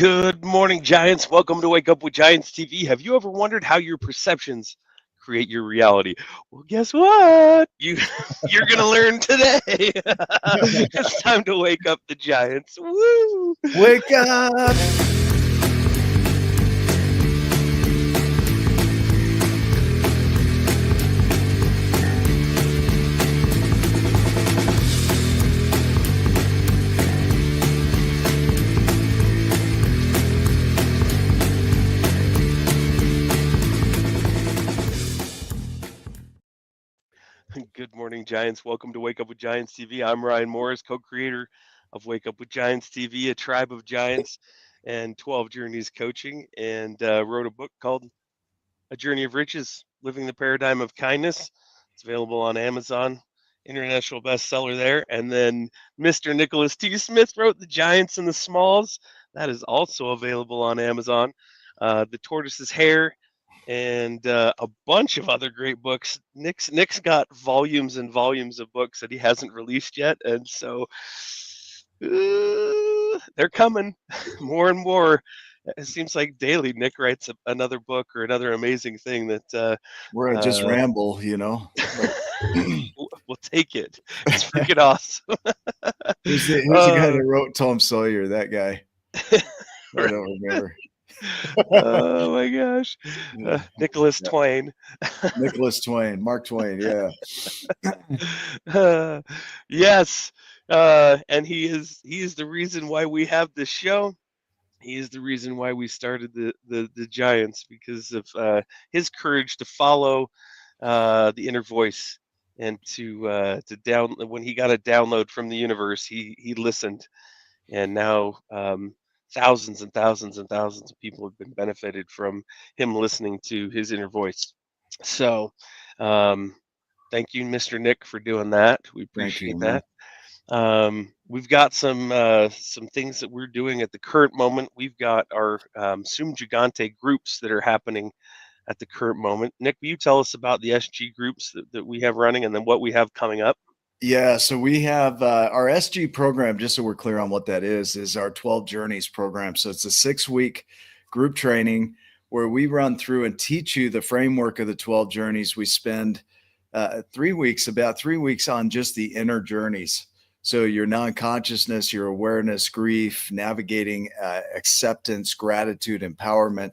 Good morning, Giants. Welcome to Wake Up with Giants TV. Have you ever wondered how your perceptions create your reality? Well, guess what? You're gonna learn today. It's time to wake up the Giants. Woo! Wake up! Good morning, Giants. Welcome to Wake Up with Giants TV. I'm Ryan Morris, co-creator of Wake Up with Giants TV, a tribe of giants and 12 journeys coaching, and wrote a book called A Journey of Riches, Living the Paradigm of Kindness. It's available on Amazon, international bestseller there. And then Mr. Nicholas T. Smith wrote The Giants and the Smalls. That is also available on Amazon. The Tortoise's Hair, and a bunch of other great books. Nick's got volumes and volumes of books that he hasn't released yet, and so they're coming more and more. It seems like daily Nick writes another book or another amazing thing that Where I just ramble, we'll take it. It's freaking awesome. Who's the guy that wrote Tom Sawyer? That guy. I don't remember. Oh my gosh. Nicholas Twain. Nicholas Twain. Mark Twain, yeah. Yes. And he is the reason why we have this show. He is the reason why we started the Giants, because of his courage to follow the inner voice, and to down when he got a download from the universe, he listened, and now thousands and thousands and thousands of people have been benefited from him listening to his inner voice. So, thank you, Mr. Nick, for doing that. We appreciate that. We've got some things that we're doing at the current moment. We've got our Sum Gigante groups that are happening at the current moment. Nick, will you tell us about the SG groups that we have running, and then what we have coming up? Yeah, so we have our SG program, just so we're clear on what that is our 12 Journeys program. So it's a 6-week group training where we run through and teach you the framework of the 12 Journeys. We spend about 3 weeks on just the inner journeys. So your non-consciousness, your awareness, grief, navigating acceptance, gratitude, empowerment.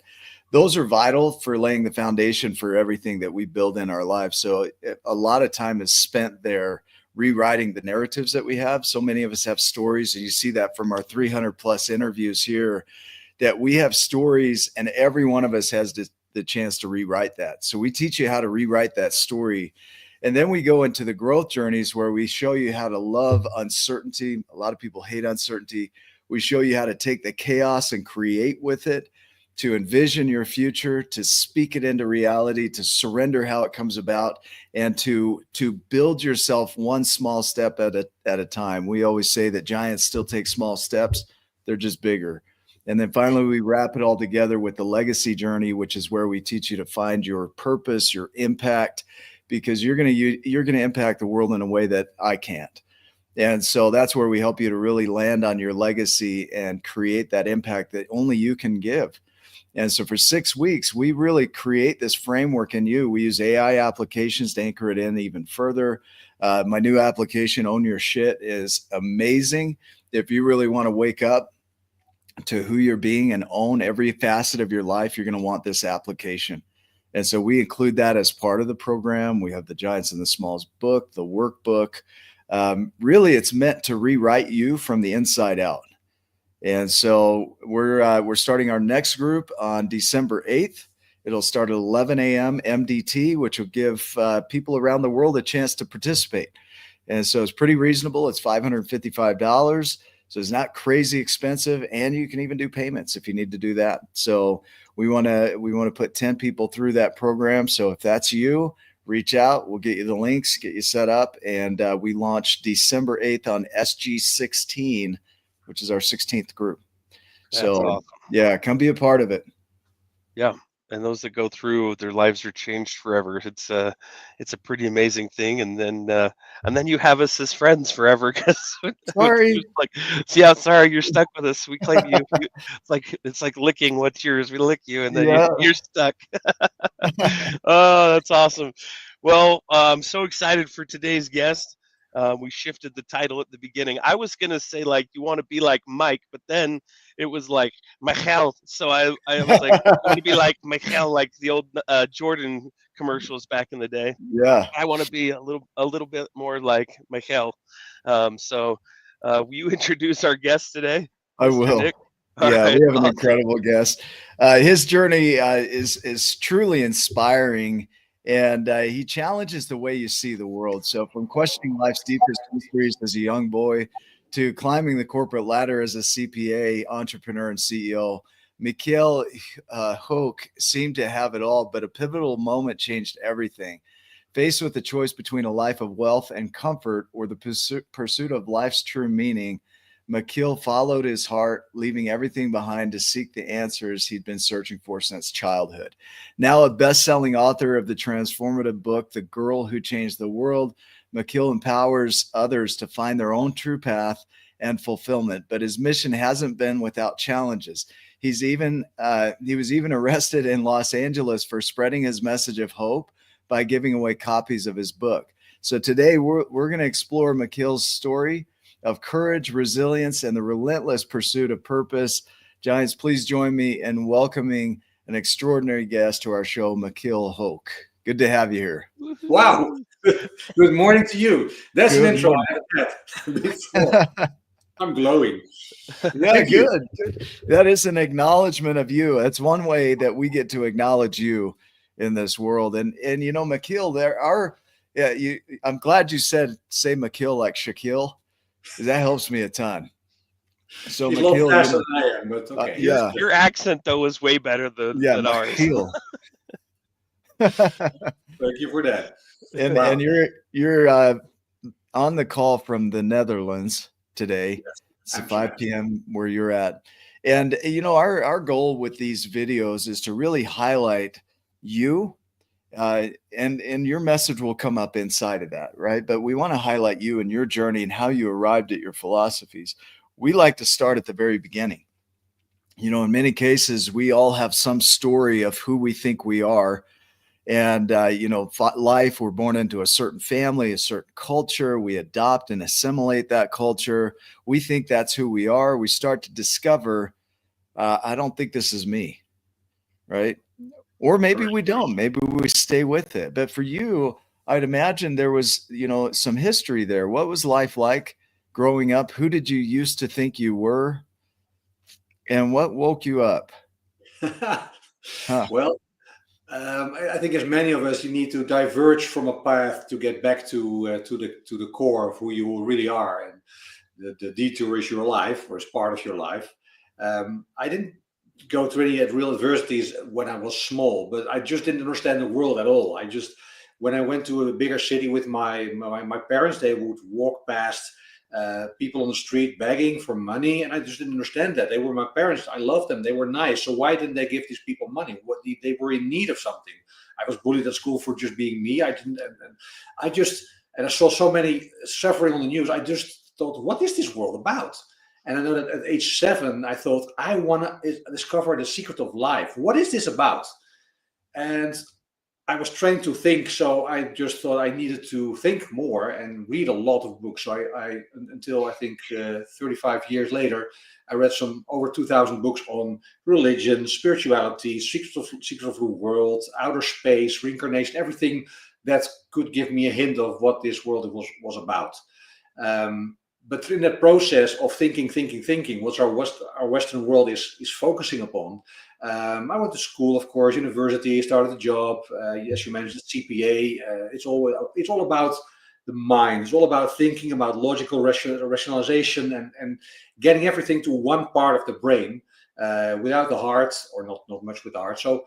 Those are vital for laying the foundation for everything that we build in our lives. So a lot of time is spent there rewriting the narratives that we have. So many of us have stories, and you see that from our 300 plus interviews here, that we have stories, and every one of us has the chance to rewrite that. So we teach you how to rewrite that story. And then we go into the growth journeys where we show you how to love uncertainty. A lot of people hate uncertainty. We show you how to take the chaos and create with it, to envision your future, to speak it into reality, to surrender how it comes about, and to build yourself one small step at a time. We always say that giants still take small steps. They're just bigger. And then finally, we wrap it all together with the legacy journey, which is where we teach you to find your purpose, your impact, because you're going to impact the world in a way that I can't. And so that's where we help you to really land on your legacy and create that impact that only you can give. And so for 6 weeks, we really create this framework in you. We use AI applications to anchor it in even further. My new application, Own Your Shit, is amazing. If you really want to wake up to who you're being and own every facet of your life, you're going to want this application. And so we include that as part of the program. We have the Giants and the Smalls book, the workbook. Really, it's meant to rewrite you from the inside out. And so we're starting our next group on December 8th. It'll start at 11 a.m. MDT, which will give people around the world a chance to participate. And so it's pretty reasonable. It's $555. So it's not crazy expensive, and you can even do payments if you need to do that. So we want to put 10 people through that program. So if that's you, reach out. We'll get you the links, get you set up, and we launch December 8th on SG16, which is our 16th group. That's awesome. Yeah, come be a part of it. Yeah. those that go through, their lives are changed forever. It's a pretty amazing thing. And then you have us as friends forever because Sorry. like, yeah, sorry, you're stuck with us. We claim you. It's like licking what's yours. We lick you, and then Yeah. you're stuck. Oh, that's awesome. Well, I'm so excited for today's guest. We shifted the title at the beginning. I was gonna say like you want to be like Mike, but then it was like Machiel. So I was like, you want to be like Machiel, like the old Jordan commercials back in the day. Yeah, I want to be a little bit more like Machiel. Will you introduce our guest today, I Mr. will. Nick? All Yeah, right, we have an awesome. incredible guest. His journey is truly inspiring, and he challenges the way you see the world. So, from questioning life's deepest mysteries as a young boy to climbing the corporate ladder as a CPA, entrepreneur, and CEO, Machiel Hoek seemed to have it all, but a pivotal moment changed everything. Faced with the choice between a life of wealth and comfort or the pursuit of life's true meaning, Machiel followed his heart, leaving everything behind to seek the answers he'd been searching for since childhood. Now, a best selling author of the transformative book, The Girl Who Changed the World, Machiel empowers others to find their own true path and fulfillment. But his mission hasn't been without challenges. He was even arrested in Los Angeles for spreading his message of hope by giving away copies of his book. So today we're going to explore Machiel's story of courage, resilience, and the relentless pursuit of purpose. Giants, please join me in welcoming an extraordinary guest to our show, Machiel Hoek. Good to have you here. Wow. Woohoo. Good morning to you. That's an Good intro morning. I haven't had before. I'm glowing. Yeah, Thank you. good. That is an acknowledgement of you. That's one way that we get to acknowledge you in this world. And you know, Machiel, there are I'm glad you say Machiel like Shaquille, because that helps me a ton. So He's a lot Machiel, faster than I am, but okay. yeah, Your accent though was way better yeah, than ours. Machiel. Thank you for that. And Wow. you're on the call from the Netherlands today. Yes, It's the 5 Amsterdam. p.m. where you're at. And you know, our goal with these videos is to really highlight you, and your message will come up inside of that, right? But we want to highlight you and your journey and how you arrived at your philosophies. We like to start at the very beginning. You know, in many cases, we all have some story of who we think we are. And, you know, life, we're born into a certain family, a certain culture. We adopt and assimilate that culture. We think that's who we are. We start to discover, I don't think this is me, right? Or maybe Correct. we don't. Maybe we stay with it. But for you, I'd imagine there was, you know, some history there. What was life like growing up? Who did you used to think you were? And what woke you up? Huh. Well, I think as many of us, you need to diverge from a path to get back to the core of who you really are, and the detour is your life or is part of your life. I didn't go through any real adversities when I was small, but I just didn't understand the world at all. I just when I went to a bigger city with my parents, they would walk past people on the street begging for money, and I just didn't understand that. They were my parents. I loved them. They were nice. So why didn't they give these people money? What they were in need of something. I was bullied at school for just being me. I didn't. And I just and I saw so many suffering on the news. I just thought, what is this world about? And I know that at age 7, I thought I want to discover the secret of life. What is this about? And I was trained to think, so I just thought I needed to think more and read a lot of books. So I until I think 35 years later, I read some over 2,000 books on religion, spirituality, secrets of the world, outer space, reincarnation, everything that could give me a hint of what this world was about. But in that process of thinking, what our Western world is focusing upon, I went to school, of course, university, started a job. As you mentioned, CPA. It's all about the mind. It's all about thinking, about logical rationalization, and getting everything to one part of the brain without the heart, or not much with the heart. So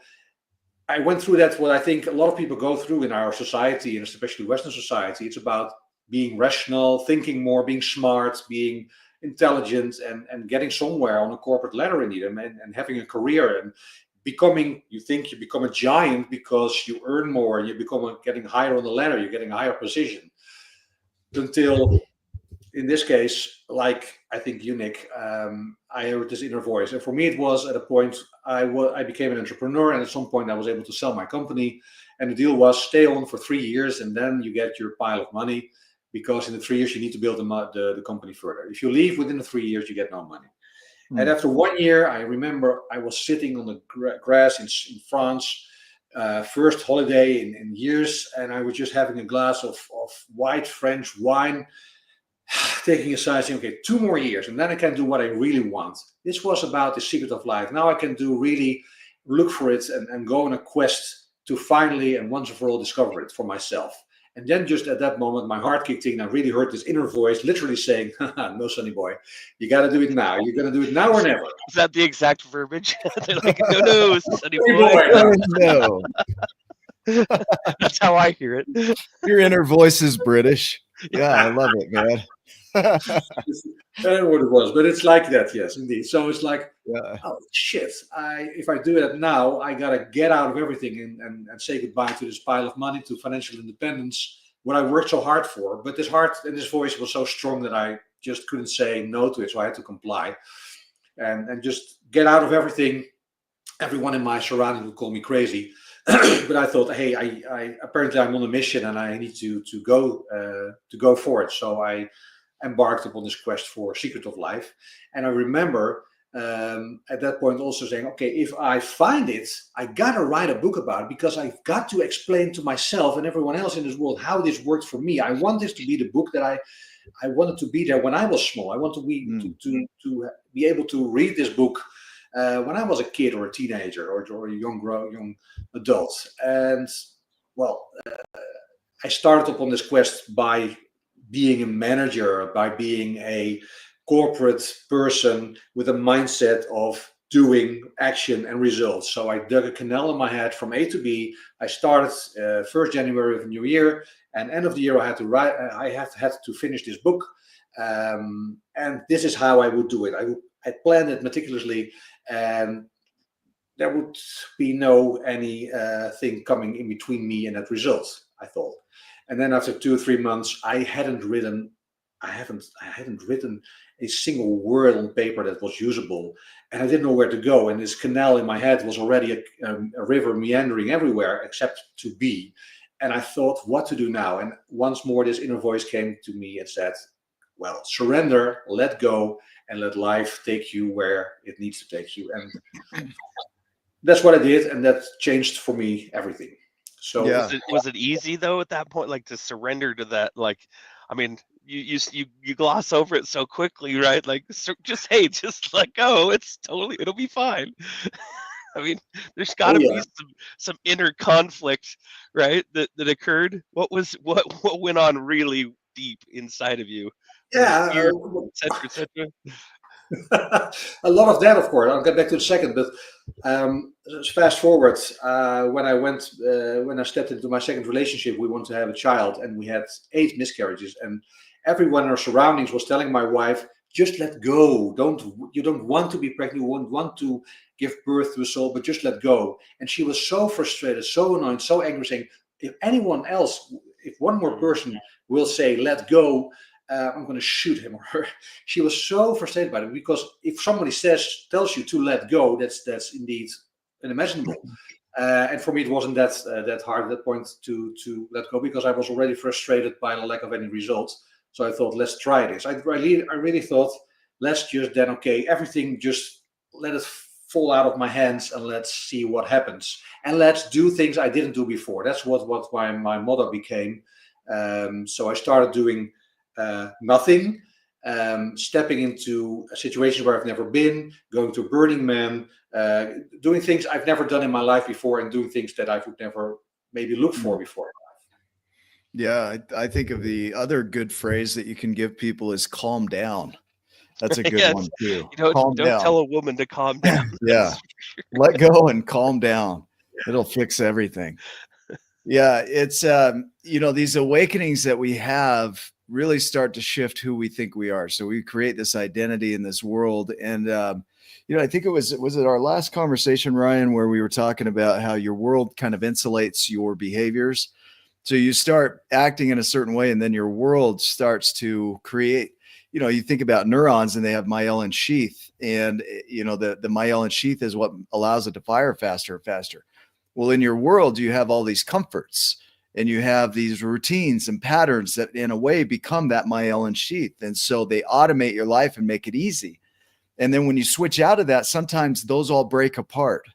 I went through that. What I think a lot of people go through in our society, and especially Western society, it's about being rational, thinking more, being smart, being intelligent, and getting somewhere on a corporate ladder in it, and having a career and you think you become a giant because you earn more, you become getting higher on the ladder, you're getting a higher position. Until, in this case, like I think you, Nick, I heard this inner voice. And for me, it was at a point I became an entrepreneur, and at some point I was able to sell my company. And the deal was stay on for 3 years, and then you get your pile of money, because in the 3 years you need to build the company further. If you leave within the 3 years, you get no money. And after 1 year, I remember I was sitting on the grass in France, first holiday in years, and I was just having a glass of white French wine, taking a sigh, saying, okay, 2 more years, and then I can do what I really want. This was about the secret of life. Now I can really look for it and go on a quest to finally and once and for all discover it for myself. And then just at that moment, my heart kicked in. I really heard this inner voice literally saying, no, sonny boy, you got to do it now. You're going to do it now or never. Is that the exact verbiage? They're like, no, sonny boy. No. That's how I hear it. Your inner voice is British. Yeah, I love it, man. I don't know what it was, but it's like that, yes, indeed. So it's like, Yeah. oh shit! If I do that now, I gotta get out of everything and say goodbye to this pile of money, to financial independence, what I worked so hard for. But this heart and this voice was so strong that I just couldn't say no to it, so I had to comply and just get out of everything. Everyone in my surroundings would call me crazy, but I thought, hey, I apparently I'm on a mission and I need to go for it. So I embarked upon this quest for secret of life. And I remember at that point also saying, okay, if I find it, I gotta write a book about it, because I've got to explain to myself and everyone else in this world how this worked for me. I want this to be the book that I wanted to be there when I was small. I want to be to be able to read this book when I was a kid or a teenager or a young adult. And well, I started upon this quest by being a manager, by being a corporate person with a mindset of doing action and results. So I dug a canal in my head from A to B. I started 1st January of the new year, and end of the year I had to write. I had to finish this book, and this is how I would do it. I planned it meticulously, and there would be no thing coming in between me and that result, I thought. And then after 2 or 3 months, I hadn't written a single word on paper that was usable, and I didn't know where to go. And this canal in my head was already a river meandering everywhere except to be. And I thought, what to do now? And once more, this inner voice came to me and said, well, surrender, let go, and let life take you where it needs to take you. And that's what I did, and that changed for me everything. So Yeah. Was it easy though at that point, like to surrender to that? Like, I mean, you gloss over it so quickly, right? Like, just let go. It'll be fine. I mean, there's got to be some inner conflict, right? That occurred. What went on really deep inside of you? Yeah, Fear, et cetera. a lot of that, of course. I'll get back to the second, but fast forward. When I stepped into my second relationship, we wanted to have a child, and we had 8 miscarriages. And everyone in our surroundings was telling my wife, "Just let go. You don't want to be pregnant. You won't want to give birth to a soul, but just let go." And she was so frustrated, so annoyed, so angry, saying, "If anyone else, if one more person will say let go, I'm going to shoot him or her." She was so frustrated by it, because if somebody tells you to let go, that's indeed unimaginable. And for me, it wasn't that hard at that point to let go, because I was already frustrated by the lack of any results. So I thought, let's try this. I really thought, let's just then, okay, everything, just let it fall out of my hands and let's see what happens. And let's do things I didn't do before. That's what my motto became. So I started doing nothing, stepping into a situation where I've never been, going to Burning Man, doing things I've never done in my life before, and doing things that I would never maybe look for before. Yeah, I think of the other good phrase that you can give people is calm down. That's a good Yes. one too. You don't down. tell a woman to calm down. Yeah. Let go and calm down. It'll fix everything. Yeah, it's these awakenings that we have really start to shift who we think we are. So we create this identity in this world, and I think was it our last conversation, Ryan, where we were talking about how your world kind of insulates your behaviors. So you start acting in a certain way, and then your world starts to create. You think about neurons, and they have myelin sheath, and the myelin sheath is what allows it to fire faster and faster. Well, in your world, you have all these comforts, and you have these routines and patterns that, in a way, become that myelin sheath, and so they automate your life and make it easy. And then when you switch out of that, sometimes those all break apart,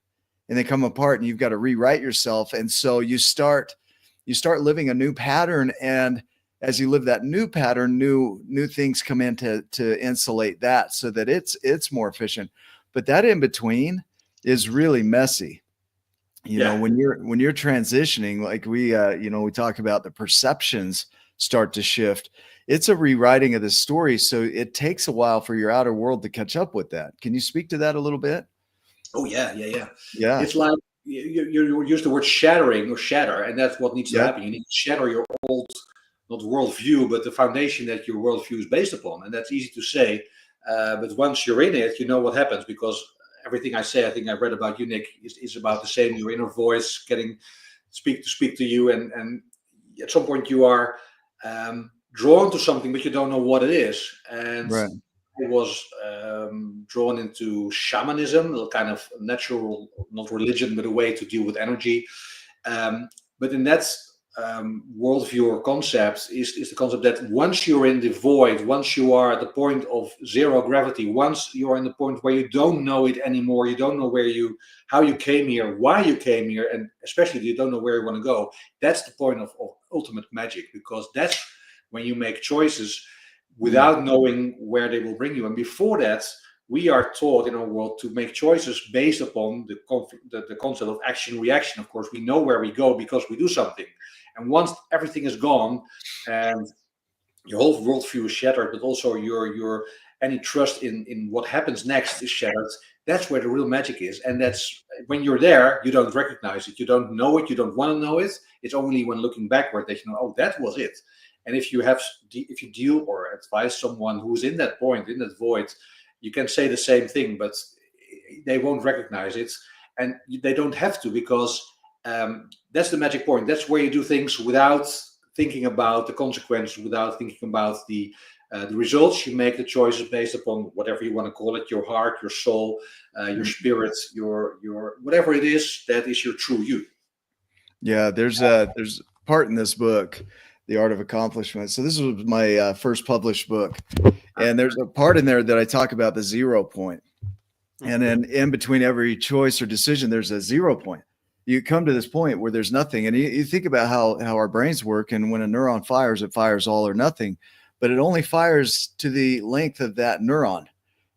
and they come apart, and you've got to rewrite yourself. And so you start living a new pattern, and as you live that new pattern, new things come in to insulate that, so that it's more efficient. But that in between is really messy. Yeah. When you're transitioning, like we talk about, the perceptions start to shift. It's a rewriting of the story, so it takes a while for your outer world to catch up with that. Can you speak to that a little bit? Oh yeah. Yeah. It's like you use the word shattering or shatter, and that's what needs to Yep. happen. You need to shatter your old, not worldview, but the foundation that your worldview is based upon. And that's easy to say, but once you're in it, you know what happens, because everything I say, I think I read about you, Nick, is about the same. Your inner voice getting speak to you, and at some point you are drawn to something, but you don't know what it is. And Right. I was drawn into shamanism, a kind of natural, not religion, but a way to deal with energy. But in that worldview or concept is the concept that once you're in the void, once you are at the point of zero gravity, once you're in the point where you don't know it anymore, you don't know how you came here, why you came here, and especially you don't know where you want to go. That's the point of ultimate magic, because that's when you make choices without knowing where they will bring you. And before that, we are taught in our world to make choices based upon the concept of action reaction. Of course, we know where we go because we do something. And once everything is gone and your whole worldview is shattered, but also your any trust in what happens next is shattered, that's where the real magic is. And that's when you're there, you don't recognize it, you don't know it, you don't want to know it. It's only when looking backward that you know, oh, that was it. And if you deal or advise someone who's in that point, in that void, you can say the same thing, but they won't recognize it, and they don't have to, because that's the magic point. That's where you do things without thinking about the consequences, without thinking about the results. You make the choices based upon whatever you want to call it: your heart, your soul, your spirit, your whatever it is. That is your true you. Yeah, there's part in this book, The Art of Accomplishment. So this was my first published book, and there's a part in there that I talk about the 0 point. And then in between every choice or decision, there's a 0 point. You come to this point where there's nothing. And you think about how our brains work. And when a neuron fires, it fires all or nothing, but it only fires to the length of that neuron.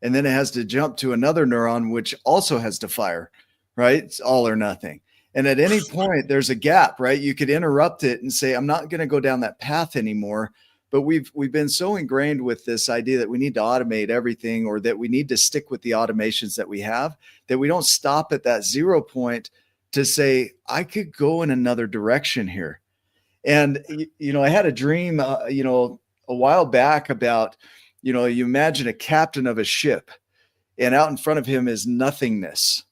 And then it has to jump to another neuron, which also has to fire, right? It's all or nothing. And at any point, there's a gap, right? You could interrupt it and say, I'm not going to go down that path anymore. But we've been so ingrained with this idea that we need to automate everything, or that we need to stick with the automations that we have, that we don't stop at that 0 point to say, I could go in another direction here. And, I had a dream, a while back about, you imagine a captain of a ship, and out in front of him is nothingness.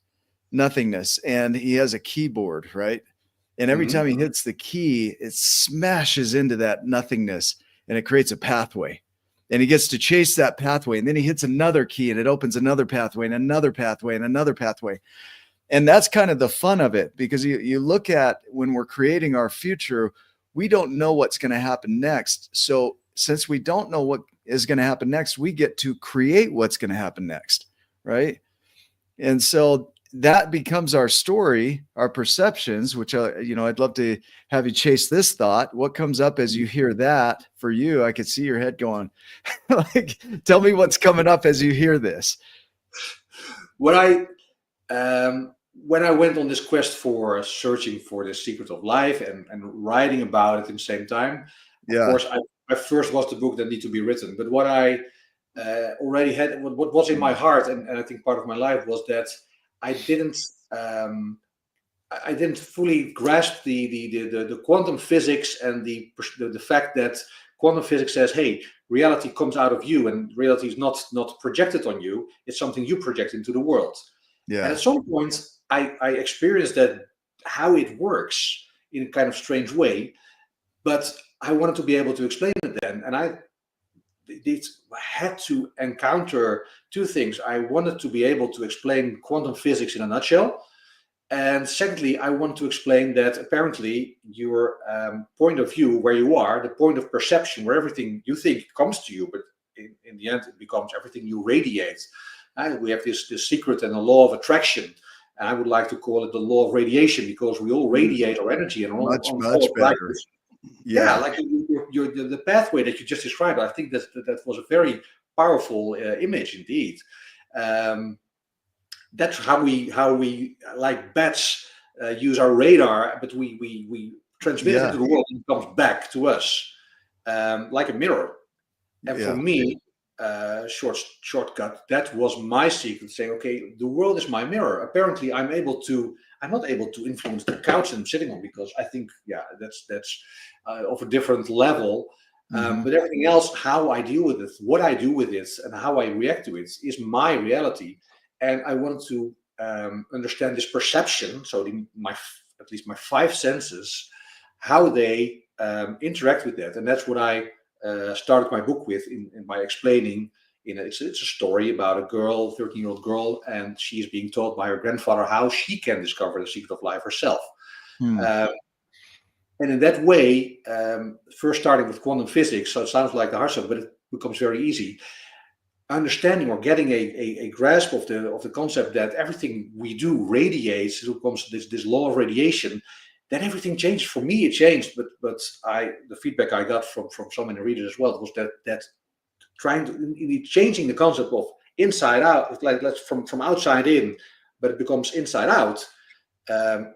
And he has a keyboard, right? And every time he hits the key, it smashes into that nothingness, and it creates a pathway. And he gets to chase that pathway. And then he hits another key, and it opens another pathway and another pathway and another pathway. And that's kind of the fun of it, because you look at, when we're creating our future, we don't know what's going to happen next. So since we don't know what is going to happen next, we get to create what's going to happen next, right? And so that becomes our story, our perceptions, which, I'd love to have you chase this thought. What comes up as you hear that for you? I could see your head going, like, tell me what's coming up as you hear this. When I went on this quest for searching for the secret of life and writing about it at the same time, of course, I first was the book that needed to be written. But what I already had, what was in my heart, and I think part of my life, was that I didn't fully grasp the quantum physics and the fact that Quantum physics says, hey, reality comes out of you, and reality is not projected on you. It's something you project into the world. And at some point, I experienced that, how it works in a kind of strange way, but I wanted to be able to explain it then. And I had to encounter two things. I wanted to be able to explain quantum physics in a nutshell. And secondly, I want to explain that apparently your point of view, where you are, the point of perception, where everything you think comes to you, but in the end, it becomes everything you radiate. We have this secret and a law of attraction. And I would like to call it the law of radiation, because we all radiate our energy and all much better. Yeah, like the pathway that you just described. I think that was a very powerful image indeed. That's how we like bats use our radar, but we transmit it into the world and it comes back to us like a mirror. And for me, shortcut, that was my secret, saying, okay, the world is my mirror. Apparently I'm not able to influence the couch I'm sitting on, because I think that's of a different level. But everything else, how I deal with it, what I do with it, and how I react to it is my reality. And I want to understand this perception, so at least my five senses, how they interact with that. And that's what I started my book with, by explaining. It's a story about a girl, 13-year-old girl, and she's being taught by her grandfather how she can discover the secret of life herself. And in that way, first starting with quantum physics, so it sounds like the hard stuff, but it becomes very easy. Understanding or getting a grasp of the concept that everything we do radiates, it becomes this law of radiation, then everything changed. For me, it changed, but the feedback I got from so many readers as well was that trying to changing the concept of inside out, it's like let's from outside in, but it becomes inside out,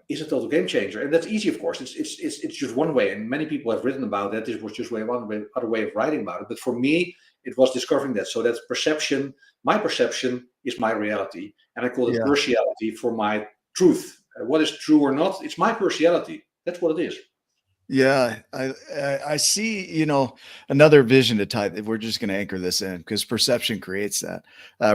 is a total game changer. And that's easy, of course. It's just one way, and many people have written about that. This was just other way of writing about it. But for me, it was discovering that. So that's perception. My perception is my reality, and I call it partiality for my truth. What is true or not? It's my partiality. That's what it is. Yeah, I see, another vision to type. If we're just going to anchor this in, because perception creates that.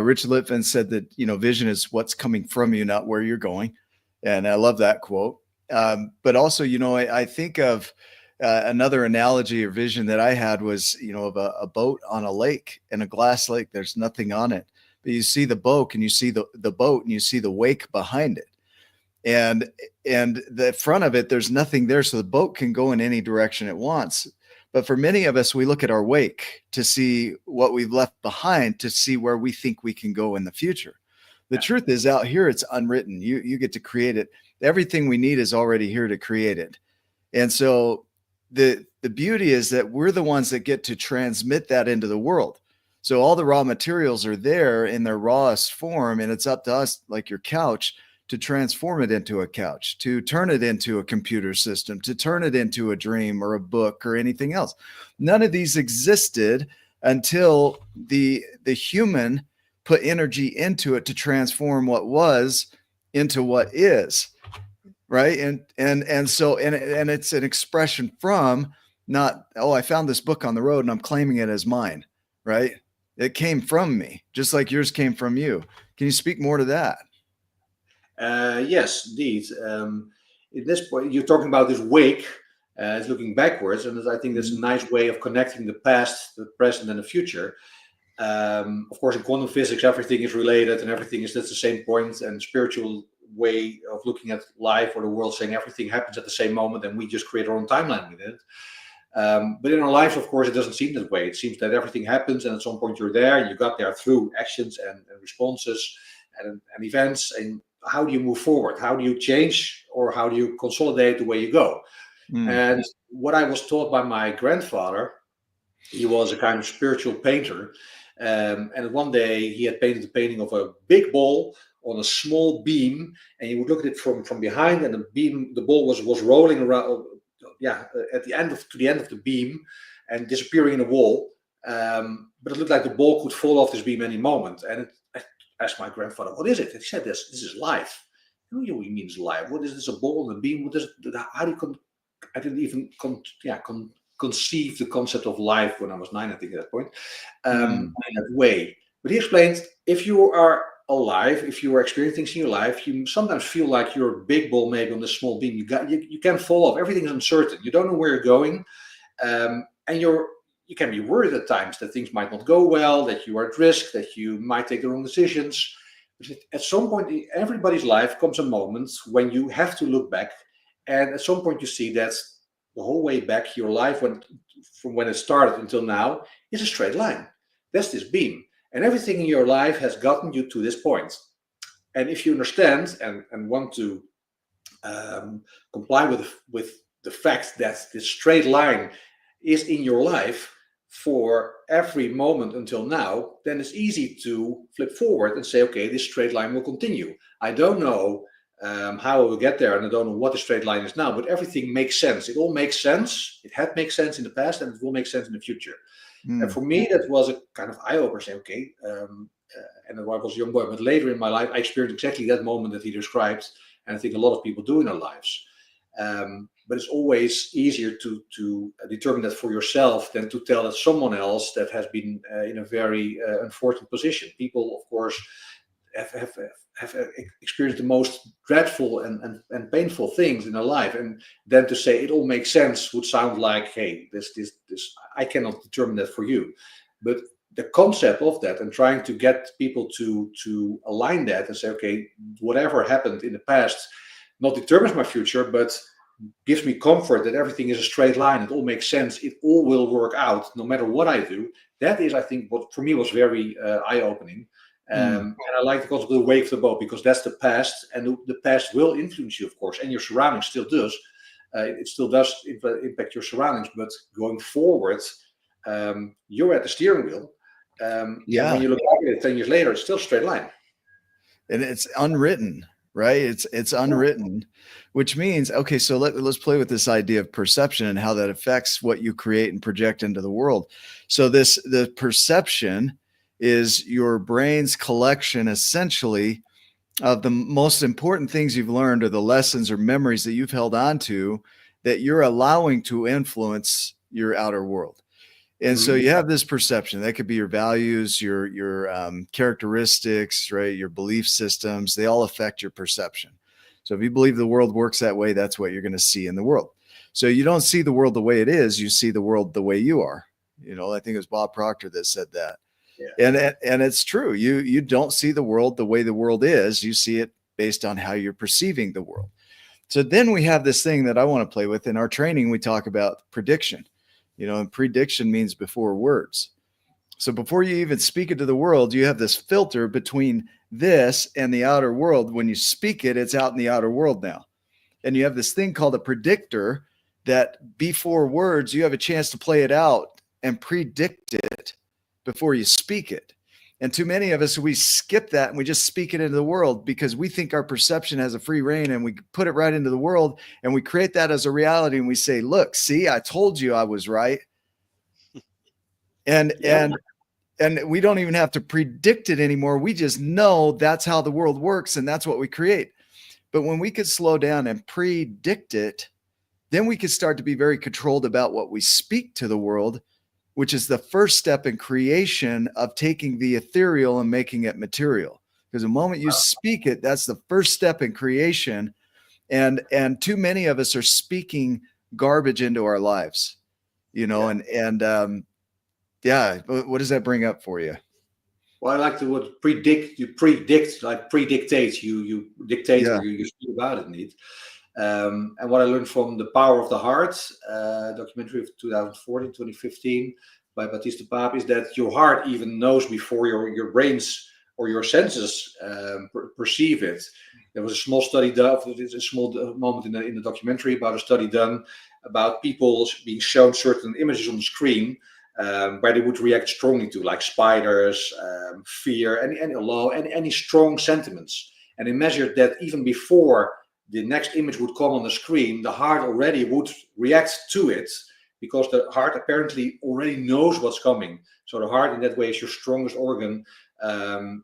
Rich Litvin said that, vision is what's coming from you, not where you're going. And I love that quote. But also, I think of another analogy or vision that I had was, of a boat on a lake, in a glass lake. There's nothing on it, but you see the boat, and you see the boat, and you see the wake behind it. And the front of it, there's nothing there. So the boat can go in any direction it wants. But for many of us, we look at our wake to see what we've left behind, to see where we think we can go in the future. The truth is, out here, it's unwritten. You get to create it. Everything we need is already here to create it. And so the beauty is that we're the ones that get to transmit that into the world. So all the raw materials are there in their rawest form, and it's up to us, like your couch, to transform it into a couch, to turn it into a computer system, to turn it into a dream or a book or anything else. None of these existed until the human put energy into it to transform what was into what is, right? And so it's an expression from, not, oh, I found this book on the road and I'm claiming it as mine, right? It came from me, just like yours came from you. Can you speak more to that? Yes, indeed. In this point, you're talking about this wake, it's looking backwards, and I think that's a nice way of connecting the past, the present, and the future. Of course, in quantum physics, everything is related, and that's the same point. And spiritual way of looking at life or the world, saying everything happens at the same moment, and we just create our own timeline with it. But in our lives, of course, it doesn't seem that way. It seems that everything happens, and at some point you're there. You got there through actions and responses and events. And how do you move forward? How do you change, or how do you consolidate the way you go? And what I was taught by my grandfather, he was a kind of spiritual painter. And one day he had painted a painting of a big ball on a small beam, and you would look at it from behind, and the ball was rolling around, to the end of the beam and disappearing in the wall. But it looked like the ball could fall off this beam any moment. And I asked my grandfather, "What is it?" He said, "This is life." What do you mean life? What is this? A ball and a beam? What is it? How do you I didn't even conceive the concept of life when I was 9, I think, at that point, Mm. in that way. But he explained, if you are alive, if you are experiencing things in your life, you sometimes feel like you're a big ball maybe on this small beam. You can't fall off. Everything is uncertain. You don't know where you're going, and you can be worried at times that things might not go well, that you are at risk, that you might take the wrong decisions. But at some point in everybody's life comes a moment when you have to look back, and at some point you see that the whole way back, your life from when it started until now is a straight line. That's this beam, and everything in your life has gotten you to this point. And if you understand and want to comply with the fact that this straight line is in your life for every moment until now, then it's easy to flip forward and say, okay, this straight line will continue. I don't know how I will get there, and I don't know what the straight line is now, but everything makes sense. It all makes sense. It had made sense in the past, and it will make sense in the future. And for me, that was a kind of eye-opener, saying, okay, and I was a young boy, but later in my life, I experienced exactly that moment that he described, and I think a lot of people do in their lives. But it's always easier to determine that for yourself than to tell that someone else that has been in a very unfortunate position. People, of course, have experienced the most dreadful and painful things in their life, and then to say it all makes sense would sound like, hey, this I cannot determine that for you. But the concept of that and trying to get people to align that and say, okay, whatever happened in the past not determines my future, but gives me comfort that everything is a straight line. It all makes sense. It all will work out no matter what I do. That is, I think, what for me was very eye-opening. And I like the concept of the wake of the boat, because that's the past, and the past will influence you, of course, and your surroundings still does. It still does impact your surroundings, but going forward, you're at the steering wheel. And when you look back at it 10 years later, it's still a straight line. And it's unwritten, right? It's unwritten, which means, okay, so let's play with this idea of perception and how that affects what you create and project into the world. So the perception is your brain's collection, essentially, of the most important things you've learned, or the lessons or memories that you've held on to, that you're allowing to influence your outer world. And so you have this perception that could be your values, your characteristics, right? Your belief systems, they all affect your perception. So if you believe the world works that way, that's what you're going to see in the world. So you don't see the world the way it is, you see the world the way you are. I think it was Bob Proctor that said that. Yeah. And it's true. You don't see the world the way the world is. You see it based on how you're perceiving the world. So then we have this thing that I want to play with. In our training, we talk about prediction. And prediction means before words. So before you even speak it to the world, you have this filter between this and the outer world. When you speak it, it's out in the outer world now. And you have this thing called a predictor, that before words, you have a chance to play it out and predict it before you speak it. And too many of us, we skip that and we just speak it into the world because we think our perception has a free reign, and we put it right into the world and we create that as a reality. And we say, look, see, I told you I was right. And we don't even have to predict it anymore. We just know that's how the world works, and that's what we create. But when we could slow down and predict it, then we could start to be very controlled about what we speak to the world, which is the first step in creation of taking the ethereal and making it material. Because the moment you speak it, that's the first step in creation. And too many of us are speaking garbage into our lives, what does that bring up for you? Well, I like the word predict. You predict, like predictate. You dictate, or you speak about it, indeed. And what I learned from The Power of the Heart, documentary of 2015 by Baptiste Pape, is that your heart even knows before your brains or your senses perceive it. There was a small study done. There's a small moment in the documentary about a study done about people being shown certain images on the screen where they would react strongly to, like spiders, fear, any strong sentiments. And they measured that even before the next image would come on the screen, the heart already would react to it, because the heart apparently already knows what's coming. So the heart in that way is your strongest organ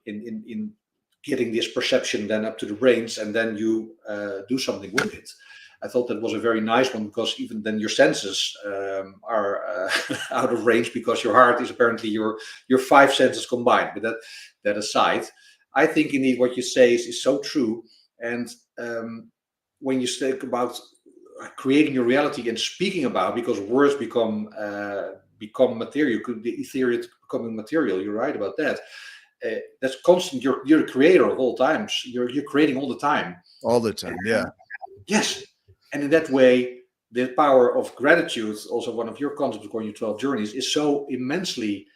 in getting this perception then up to the brains, and then you do something with it. I thought that was a very nice one, because even then your senses are out of range, because your heart is apparently your five senses combined. But that aside, I think indeed what you say is so true. And when you speak about creating your reality and speaking about, because words become material, could be ethereal becoming material. You're right about that. That's constant. You're the creator of all times. You're creating all the time. All the time, yeah. Yes, and in that way, the power of gratitude, also one of your concepts according to 12 journeys, is so immensely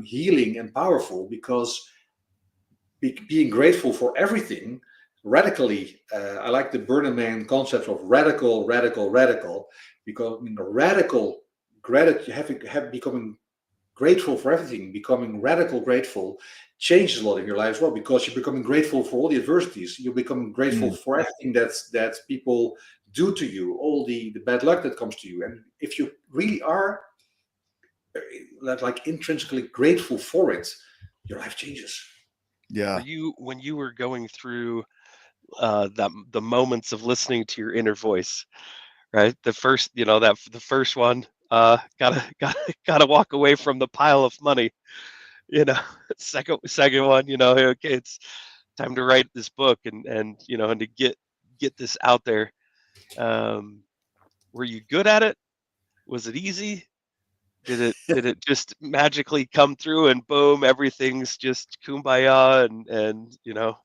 healing and powerful, because being grateful for everything radically. I like the Burning Man concept of radical, because radical gratitude, becoming grateful for everything, becoming radical grateful, changes a lot in your life as well, because you're becoming grateful for all the adversities. You're becoming grateful for everything that people do to you, all the bad luck that comes to you. And if you really are like intrinsically grateful for it, your life changes. Yeah. When you were going through the moments of listening to your inner voice, right? The first, the first one, gotta walk away from the pile of money, you know. Second one, hey, okay, it's time to write this book, and to get this out there. Were you good at it? Was it easy? Did it just magically come through and boom, everything's just kumbaya and No,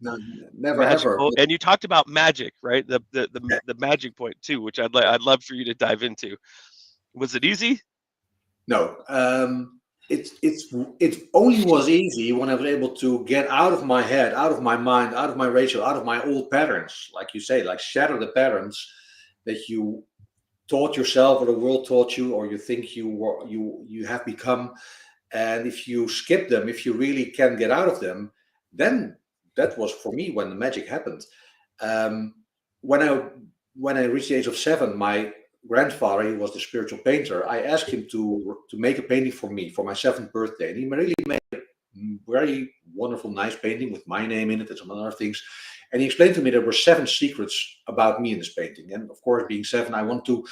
never ever. magical? And you talked about magic, right? The magic point too, which I'd love for you to dive into. Was it easy? No, it only was easy when I was able to get out of my head, out of my mind, out of my ratio, out of my old patterns, like you say, like shatter the patterns that you taught yourself, or the world taught you, or you think you have become. And if you skip them, if you really can get out of them, then that was for me when the magic happened. Um, when I reached the age of 7, my grandfather, he was the spiritual painter. I asked him to make a painting for me for my 7th birthday, and he really made a very wonderful, nice painting with my name in it and some other things. And he explained to me there were 7 secrets about me in this painting. And of course, being 7, I want to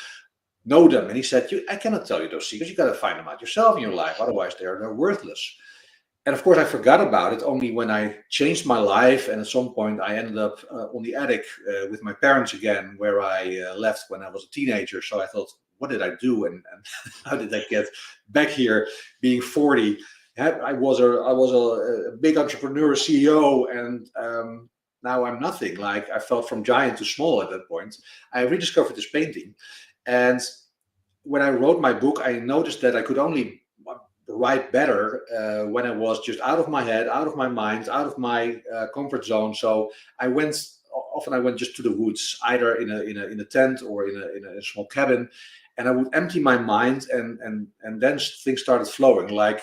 know them. And he said, I cannot tell you those secrets. You got to find them out yourself in your life. Otherwise, they're worthless. And of course, I forgot about it only when I changed my life. And at some point, I ended up on the attic with my parents again, where I left when I was a teenager. So I thought, what did I do? And how did I get back here being 40? I was a big entrepreneur, CEO, and now I'm nothing. Like, I felt from giant to small at that point. I rediscovered this painting. And when I wrote my book, I noticed that I could only write better when I was just out of my head, out of my mind, out of my comfort zone. So I went just to the woods, either in a tent or in a small cabin, and I would empty my mind, and then things started flowing. Like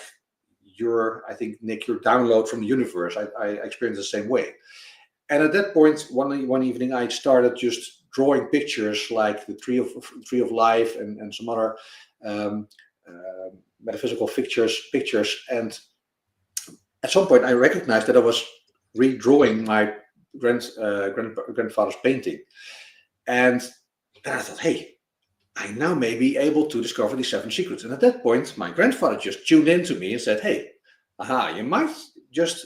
I think, Nick, your download from the universe. I experienced the same way. And at that point, one evening, I started just drawing pictures, like the tree of life, and some other metaphysical pictures. And at some point, I recognized that I was redrawing my grandfather's painting. And then I thought, hey, I now may be able to discover these 7 secrets. And at that point, my grandfather just tuned in to me and said, hey, you might just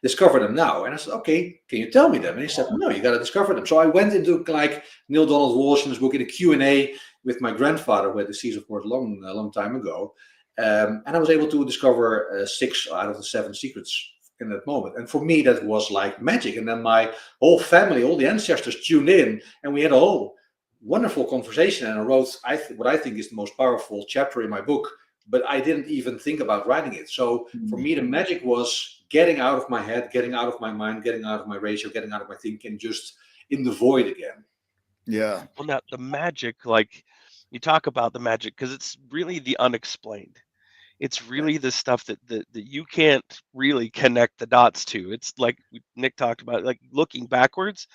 discover them now. And I said, okay, can you tell me them? And he said, no, you got to discover them. So I went into, like Neil Donald Walsh in his book, in a Q&A with my grandfather, who had deceased, of course, a long time ago. And I was able to discover 6 out of the 7 secrets in that moment. And for me, that was like magic. And then my whole family, all the ancestors tuned in, and we had a whole wonderful conversation. And I wrote what I think is the most powerful chapter in my book, but I didn't even think about writing it. So for me, the magic was getting out of my head, getting out of my mind, getting out of my ratio, getting out of my thinking, just in the void again. Yeah. Well, now the magic, like you talk about the magic, because it's really the unexplained. It's really the stuff that you can't really connect the dots to. It's like Nick talked about, like looking backwards,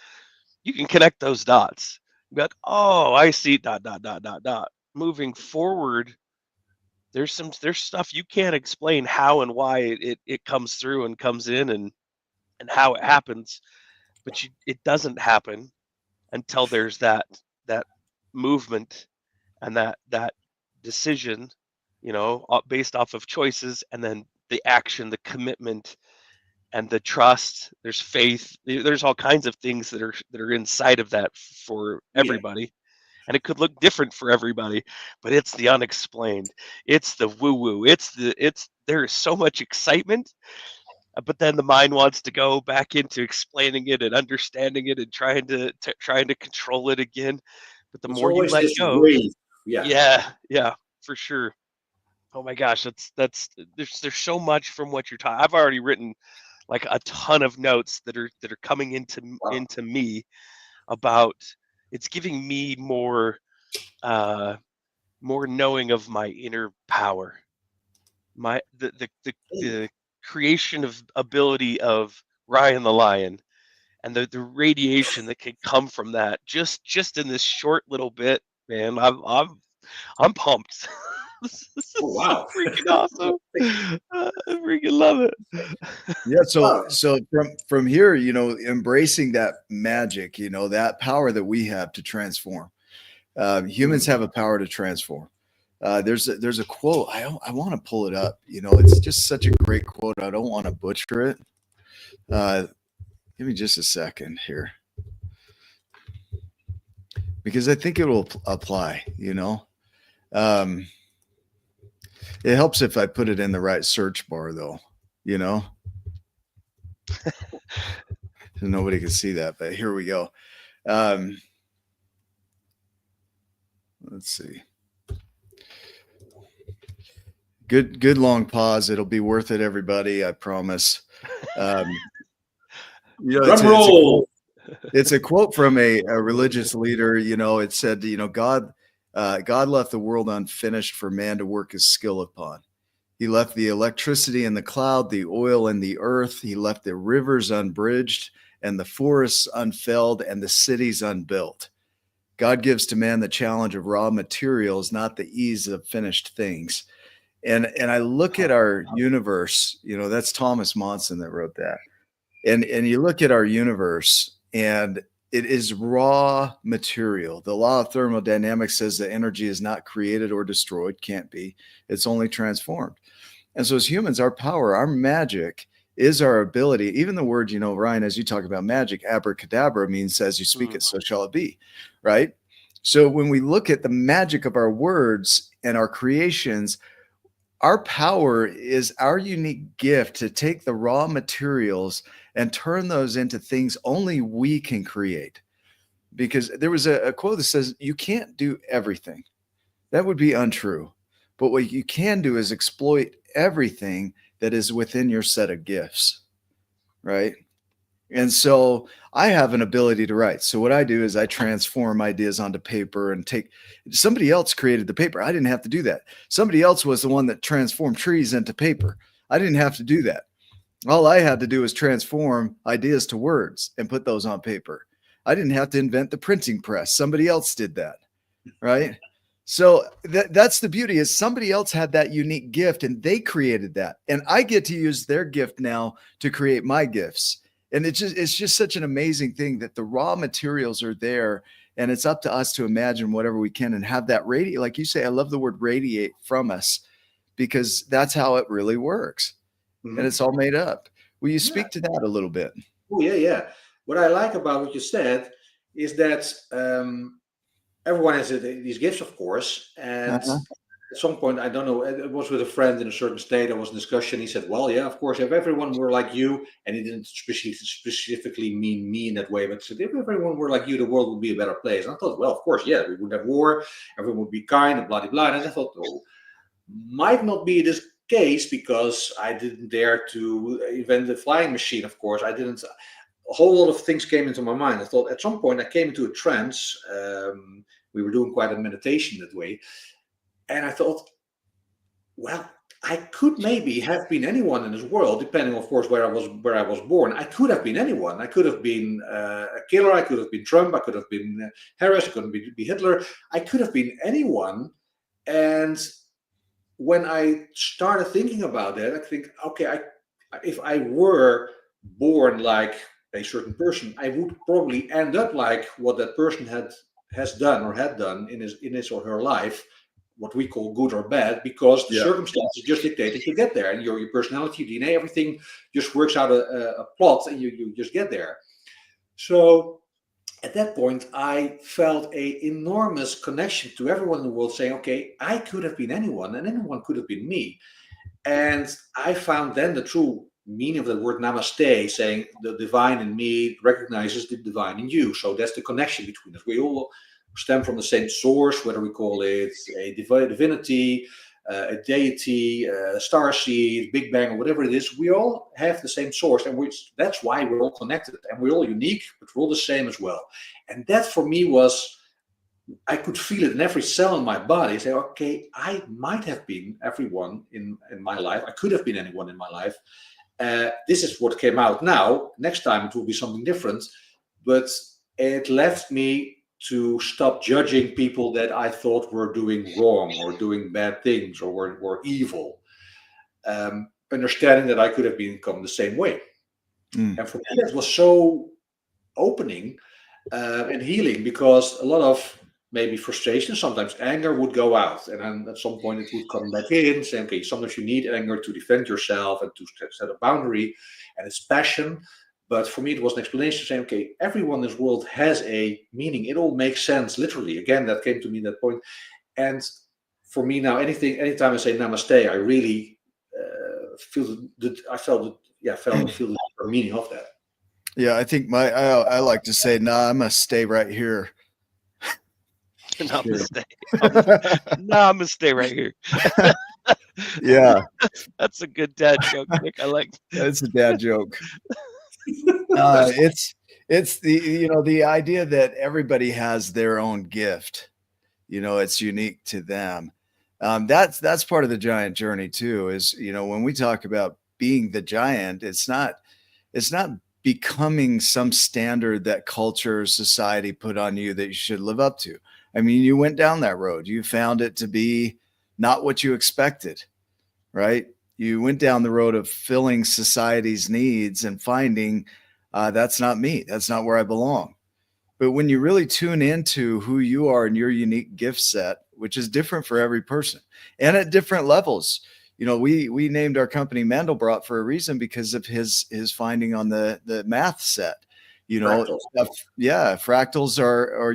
you can connect those dots. You're like, oh, I see, dot, dot, dot, dot, dot. Moving forward, there's stuff you can't explain how and why it comes through and comes in and how it happens, but it doesn't happen until there's that movement and that decision, based off of choices, and then the action, the commitment, and the trust. There's faith. There's all kinds of things that are inside of that for Yeah. everybody, and it could look different for everybody. But it's the unexplained. It's the woo woo. There is so much excitement, but then the mind wants to go back into explaining it and understanding it and trying to control it again. But the It's more you always let this go, wave. Yeah. yeah, for sure. Oh my gosh, that's there's so much from what you're talking. I've already written like a ton of notes that are coming Wow. into me about. It's giving me uh more knowing of my inner power, my the creation of ability of Ryan the lion, and the radiation that can come from that, just in this short little bit, man. I'm pumped. This Oh, is so wow. freaking awesome. I freaking love it. Yeah, so Wow. so from here, embracing that magic, that power that we have to transform. Humans Mm. have a power to transform. There's a quote. I want to pull it up. It's just such a great quote. I don't want to butcher it. Uh, Give me just a second here, because I think it will apply. Um, it helps if I put it in the right search bar, though. You know, Nobody can see that, but here we go. Um, let's see. Good long pause. It'll be worth it, everybody. I promise. Um, Drum it's a roll. quote. It's a quote from a religious leader. It said, God left the world unfinished for man to work his skill upon. He left the electricity in the cloud, the oil in the earth. He left the rivers unbridged and the forests unfelled and the cities unbuilt. God gives to man the challenge of raw materials, not the ease of finished things. And I look at our universe, that's Thomas Monson that wrote that. And you look at our universe, and it is raw material. The law of thermodynamics says that energy is not created or destroyed, can't be. It's only transformed. And so as humans, our power, our magic is our ability. Even the word, Ryan, as you talk about magic, abracadabra means as you speak it, so shall it be, right? So when we look at the magic of our words and our creations, our power is our unique gift to take the raw materials and turn those into things only we can create. Because there was a quote that says, you can't do everything. That would be untrue. But what you can do is exploit everything that is within your set of gifts, right? And so I have an ability to write. So what I do is I transform ideas onto paper and somebody else created the paper. I didn't have to do that. Somebody else was the one that transformed trees into paper. I didn't have to do that. All I had to do was transform ideas to words and put those on paper. I didn't have to invent the printing press. Somebody else did that, right? So that's the beauty, is somebody else had that unique gift and they created that. And I get to use their gift now to create my gifts. And it's just such an amazing thing that the raw materials are there, and it's up to us to imagine whatever we can and have that radiate. Like you say, I love the word radiate from us, because that's how it really works. Mhm. And it's all made up. Will you Yeah. speak to that a little bit? Oh, yeah, yeah. What I like about what you said is that everyone has these gifts, of course. And Uh-huh. at some point, I don't know, it was with a friend in a certain state. There was a discussion. He said, well, yeah, of course, if everyone were like you, and he didn't specifically mean me in that way, but said, if everyone were like you, the world would be a better place. And I thought, well, of course, yeah, we wouldn't have war, everyone would be kind, and blah, blah, blah. And I thought, oh, might not be this case, because I didn't dare to invent the flying machine, of course. I didn't. A whole lot of things came into my mind. I thought at some point I came into a trance. We were doing quite a meditation that way. And I thought, well, I could maybe have been anyone in this world, depending, of course, where I was born. I could have been anyone. I could have been a killer. I could have been Trump. I could have been Harris. I could be Hitler. I could have been anyone. And when I started thinking about that, I think, okay, if I were born like a certain person, I would probably end up like what that person has done or had done in his or her life, what we call good or bad, because the Yeah. circumstances just dictated to get there, and your personality, your DNA, everything just works out a plot, and you just get there. So at that point, I felt a enormous connection to everyone in the world, saying, okay, I could have been anyone, and anyone could have been me. And I found then the true meaning of the word namaste, saying the divine in me recognizes the divine in you. So that's the connection between us. We all stem from the same source, whether we call it a divinity, a deity, a star seed, Big Bang, or whatever it is. We all have the same source, and that's why we're all connected, and we're all unique, but we're all the same as well. And that for me was, I could feel it in every cell in my body. Say, okay, I might have been everyone in my life. I could have been anyone in my life. This is what came out now. Next time it will be something different. But it left me to stop judging people that I thought were doing wrong or doing bad things or were evil. Understanding that I could have become the same way. And for me, that was so opening and healing, because a lot of maybe frustration, sometimes anger would go out, and then at some point it would come back in, saying, okay, sometimes you need anger to defend yourself and to set a boundary, and it's passion. But for me, it was an explanation saying, okay, everyone in this world has a meaning. It all makes sense, literally. Again, that came to me at that point. And for me now, anytime I say namaste, I really feel the meaning of that. Yeah, I think I like to say, nah, I'm gonna stay right here. Namaste. Nah, I'm gonna stay right here. Yeah, That's a good dad joke, Nick. I like that. it's a dad joke. It's the idea that everybody has their own gift. It's unique to them. That's part of the giant journey too. Is when we talk about being the giant, it's not becoming some standard that culture or society put on you that you should live up to. I mean, you went down that road. You found it to be not what you expected, right? You went down the road of filling society's needs and finding that's not me. That's not where I belong. But when you really tune into who you are and your unique gift set, which is different for every person and at different levels, we named our company Mandelbrot for a reason, because of his finding on the math set. Fractals. Fractals are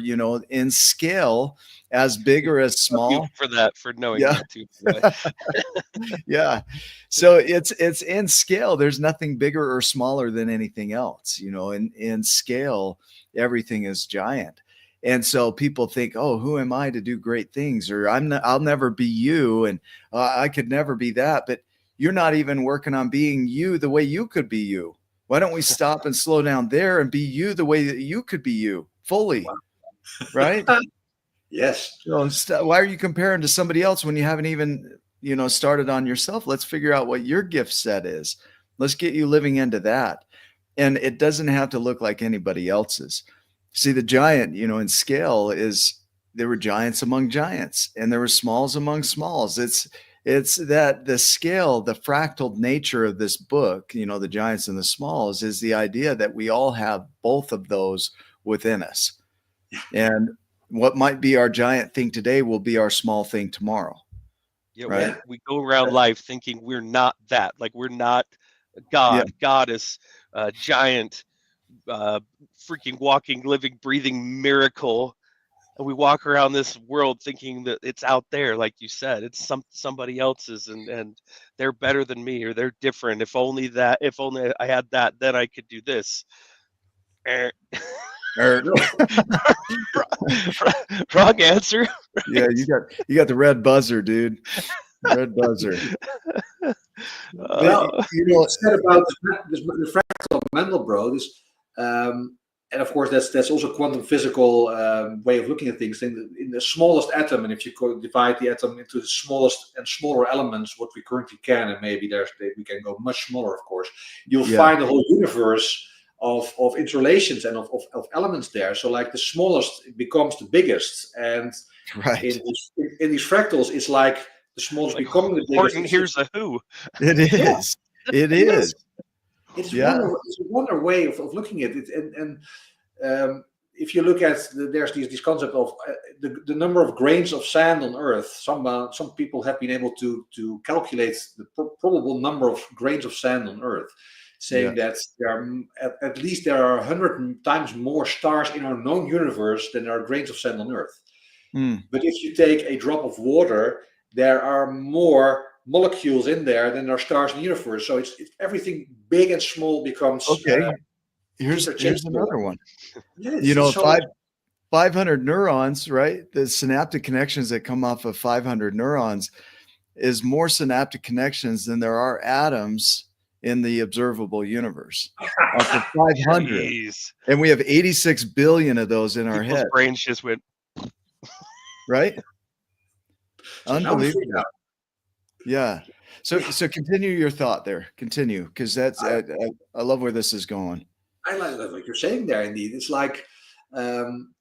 in scale as big or as small. For knowing that too. Yeah. So it's in scale. There's nothing bigger or smaller than anything else. In scale, everything is giant. And so people think, oh, who am I to do great things? Or I'll never be you. And I could never be that. But you're not even working on being you the way you could be you. Why don't we stop and slow down there and be you the way that you could be you fully? Right? Yes. So why are you comparing to somebody else when you haven't even, started on yourself? Let's figure out what your gift set is. Let's get you living into that. And it doesn't have to look like anybody else's. See, the giant, in scale there were giants among giants, and there were smalls among smalls. It's that the scale, the fractal nature of this book, the giants and the smalls, is the idea that we all have both of those within us. And what might be our giant thing today will be our small thing tomorrow. Yeah, right. We go around life thinking we're not that. Like, we're not God, goddess, giant, freaking walking, living, breathing miracle. And we walk around this world thinking that it's out there, like you said, it's somebody else's, and they're better than me, or they're different. If only I had that, then I could do this. Wrong answer. Right? Yeah, you got the red buzzer, dude. Red buzzer. Said about the fractal of Mandelbrot is, and of course that's also quantum physical way of looking at things. In the smallest atom, and if you could divide the atom into the smallest and smaller elements, what we currently can, and maybe we can go much smaller, of course, you'll find a whole universe of interrelations and of elements there. So like the smallest becomes the biggest, and in these fractals, it's like the smallest becoming the biggest. Here's a who. It is. It is. Yeah. It's a wonder way of looking at it. If you look at there's this concept of the number of grains of sand on Earth. Some people have been able to calculate the probable number of grains of sand on Earth, Yeah. saying that there are at least there are 100 times more stars in our known universe than there are grains of sand on Earth. Mm. But if you take a drop of water, there are more molecules in there than there are stars in the universe. So it's everything big and small becomes Okay. Here's interchangeable. another one. Yeah, You it's know, so 500 neurons, right? The synaptic connections that come off of 500 neurons is more synaptic connections than there are atoms in the observable universe. Off of 500. Jeez. And we have 86 billion of those in our People's head, brains just went. right? so now we figure Unbelievable. out. Yeah. So continue your thought there. Continue, because that's I love where this is going. I like what you're saying there. Indeed, it's like um,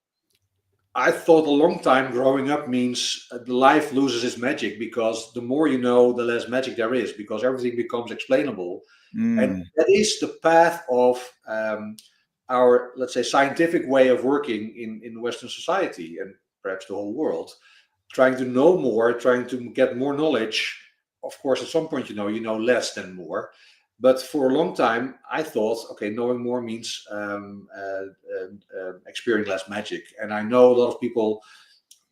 I thought a long time growing up means the life loses its magic because the more you know, the less magic there is because everything becomes explainable, and Mm, that is the path of our, let's say, scientific way of working in Western society and perhaps the whole world, trying to know more, trying to get more knowledge. Of course, at some point, you know less than more. But for a long time, I thought, okay, knowing more means experiencing less magic. And I know a lot of people,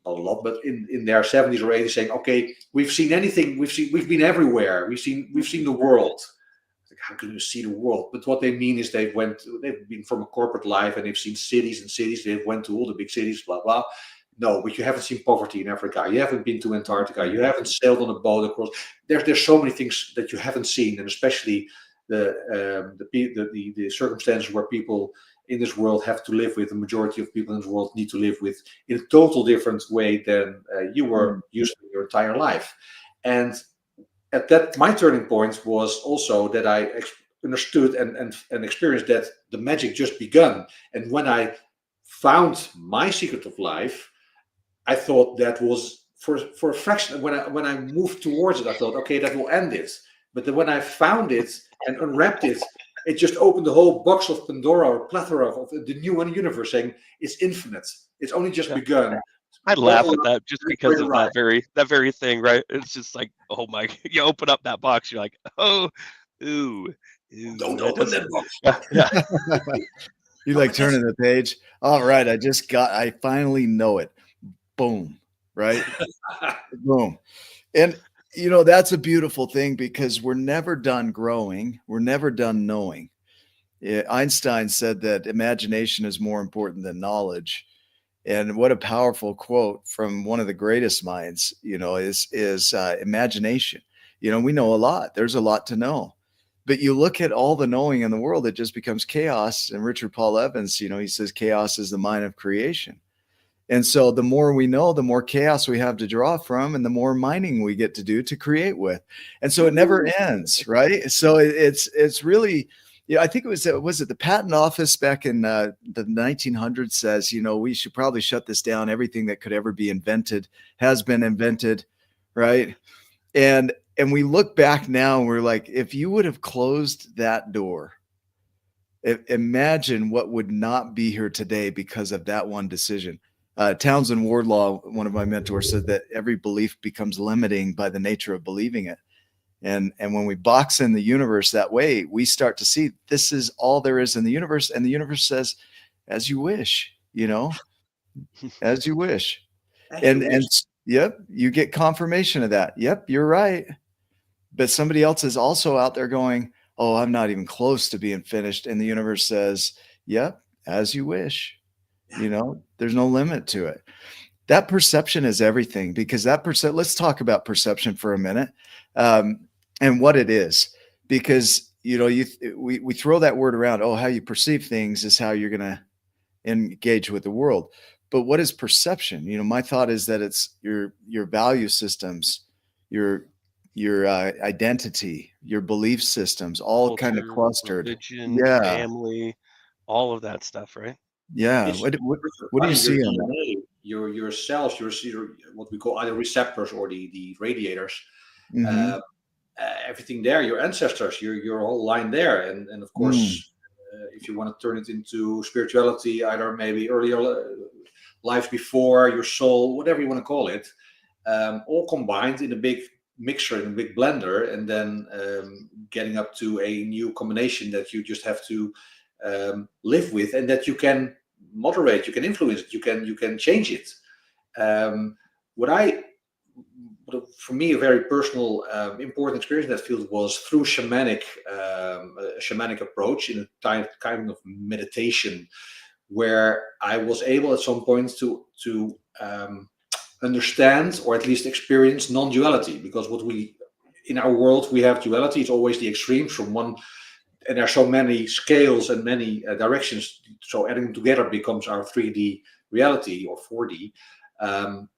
not a lot, but in their 70s or 80s, saying, okay, we've seen anything, we've been everywhere, we've seen the world. Like, how can you see the world? But what they mean is they've been from a corporate life and they've seen cities and cities. They've went to all the big cities, blah blah. No, but you haven't seen poverty in Africa. You haven't been to Antarctica. You haven't sailed on a boat across. There's so many things that you haven't seen, and especially the circumstances where people in this world have to live with. The majority of people in this world need to live with in a total different way than you were mm, used to in your entire life. And at that, my turning point was also that I understood and experienced that the magic just begun. And when I found my secret of life, I thought that was for a fraction. When I moved towards it, I thought, okay, that will end it. But then when I found it and unwrapped it, it just opened the whole box of Pandora or plethora of the new one universe, saying it's infinite. It's only just Yeah. begun. I laugh Level at up, that just for because your of ride. that very thing, right? It's just like, oh my, you open up that box, you're like, oh, ooh, ooh, Don't that open doesn't. that box. Yeah, yeah. You No, like but that's turning the page. All right, I finally know it. Boom, right? Boom. And that's a beautiful thing because we're never done growing. We're never done knowing. Yeah, Einstein said that imagination is more important than knowledge. And what a powerful quote from one of the greatest minds, is imagination. We know a lot. There's a lot to know. But you look at all the knowing in the world, it just becomes chaos. And Richard Paul Evans, he says chaos is the mind of creation. And so the more we know, the more chaos we have to draw from, and the more mining we get to do to create with. And so it never ends, right? So it's really, I think was it the patent office back in the 1900s says, we should probably shut this down. Everything that could ever be invented has been invented, right? And we look back now and we're like, if you would have closed that door, imagine what would not be here today because of that one decision. Townsend Wardlaw, one of my mentors, said that every belief becomes limiting by the nature of believing it. And when we box in the universe that way, we start to see this is all there is in the universe. And the universe says, as you wish, as you wish. as you And wish. yep, you get confirmation of that. Yep, you're right. But somebody else is also out there going, oh, I'm not even close to being finished. And the universe says, yep, as you wish. There's no limit to it. That perception is everything because let's talk about perception for a minute, and what it is, because we throw that word around. Oh, how you perceive things is how you're going to engage with the world. But what is perception? My thought is that it's your value systems, your identity, your belief systems, all kind of Culture, clustered. religion, Yeah, family, all of that stuff, right? yeah. It's What do you body, your see on that? DNA, your cells, your what we call either receptors or the radiators. Mm-hmm. Uh, everything there, your ancestors, your whole line there, and of Mm. course, if you want to turn it into spirituality, either maybe earlier lives before, your soul, whatever you want to call it, all combined in a big mixer, in a big blender, and then getting up to a new combination that you just have to live with, and that you can moderate, you can influence it, you can change it. What I For me, a very personal, important experience in that field was through a shamanic approach in a kind of meditation, where I was able at some point to understand, or at least experience, non-duality. Because what we in our world, we have duality. It's always the extremes from one, and there are so many scales and many directions. So adding them together becomes our 3D reality, or 4D. Um,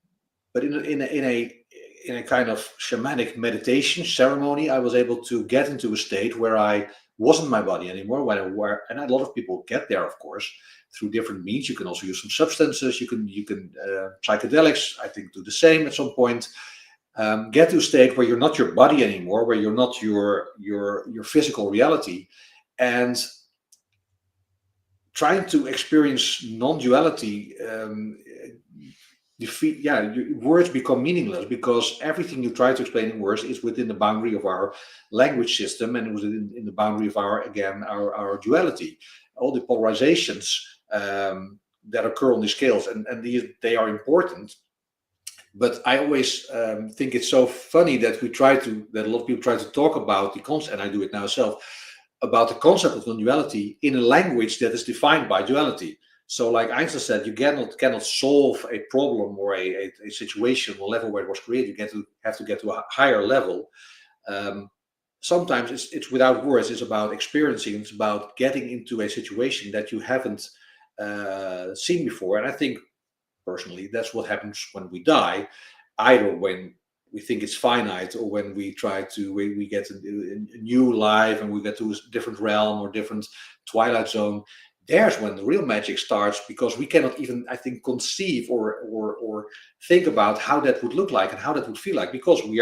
but in a kind of shamanic meditation ceremony, I was able to get into a state where I wasn't my body anymore. And a lot of people get there, of course, through different means. You can also use some substances. You can psychedelics, I think, do the same at some point. Get to a state where you're not your body anymore, where you're not your physical reality, and trying to experience non-duality. Words become meaningless, because everything you try to explain in words is within the boundary of our language system, and within in the boundary of our duality. All the polarizations that occur on the scales, and they are important. But I always think it's so funny that a lot of people try to talk about the concept, and I do it now myself, about the concept of non-duality in a language that is defined by duality. So, like Einstein said, you cannot solve a problem or a situation on a level where it was created. You have to get to a higher level. Um, Sometimes it's without words. It's about experiencing. It's about getting into a situation that you haven't seen before. And I think, personally, that's what happens when we die, either when we think it's finite, or when we get a new life, and we get to a different realm or different twilight zone. There's when the real magic starts, because we cannot even, I think, conceive or think about how that would look like and how that would feel like, because we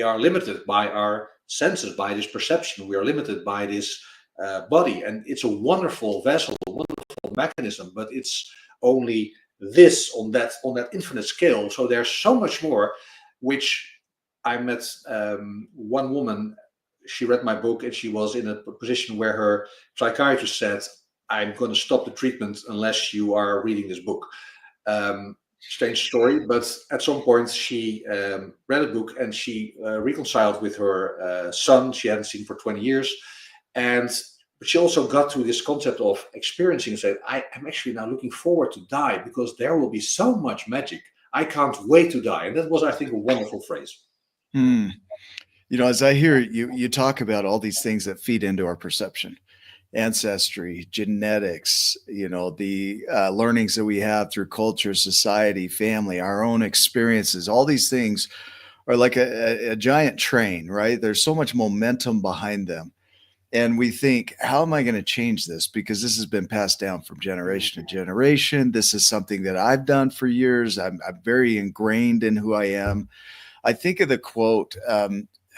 are limited by our senses, by this perception. We are limited by this body, and it's a wonderful vessel, a wonderful mechanism, but it's only this on that infinite scale. So there's so much more. Which I met one woman. She read my book, and she was in a position where her psychiatrist said, "I'm going to stop the treatment unless you are reading this book." Strange story, but at some point she read a book, and she reconciled with her son she hadn't seen for 20 years. But she also got to this concept of experiencing, and said, I am actually now looking forward to die, because there will be so much magic. I can't wait to die. And that was, I think, a wonderful phrase. Hmm. As I hear you talk about all these things that feed into our perception, ancestry, genetics, the learnings that we have through culture, society, family, our own experiences, all these things are like a giant train, right? There's so much momentum behind them. And we think, how am I going to change this? Because this has been passed down from generation to generation. This is something that I've done for years. I'm very ingrained in who I am. I think of the quote,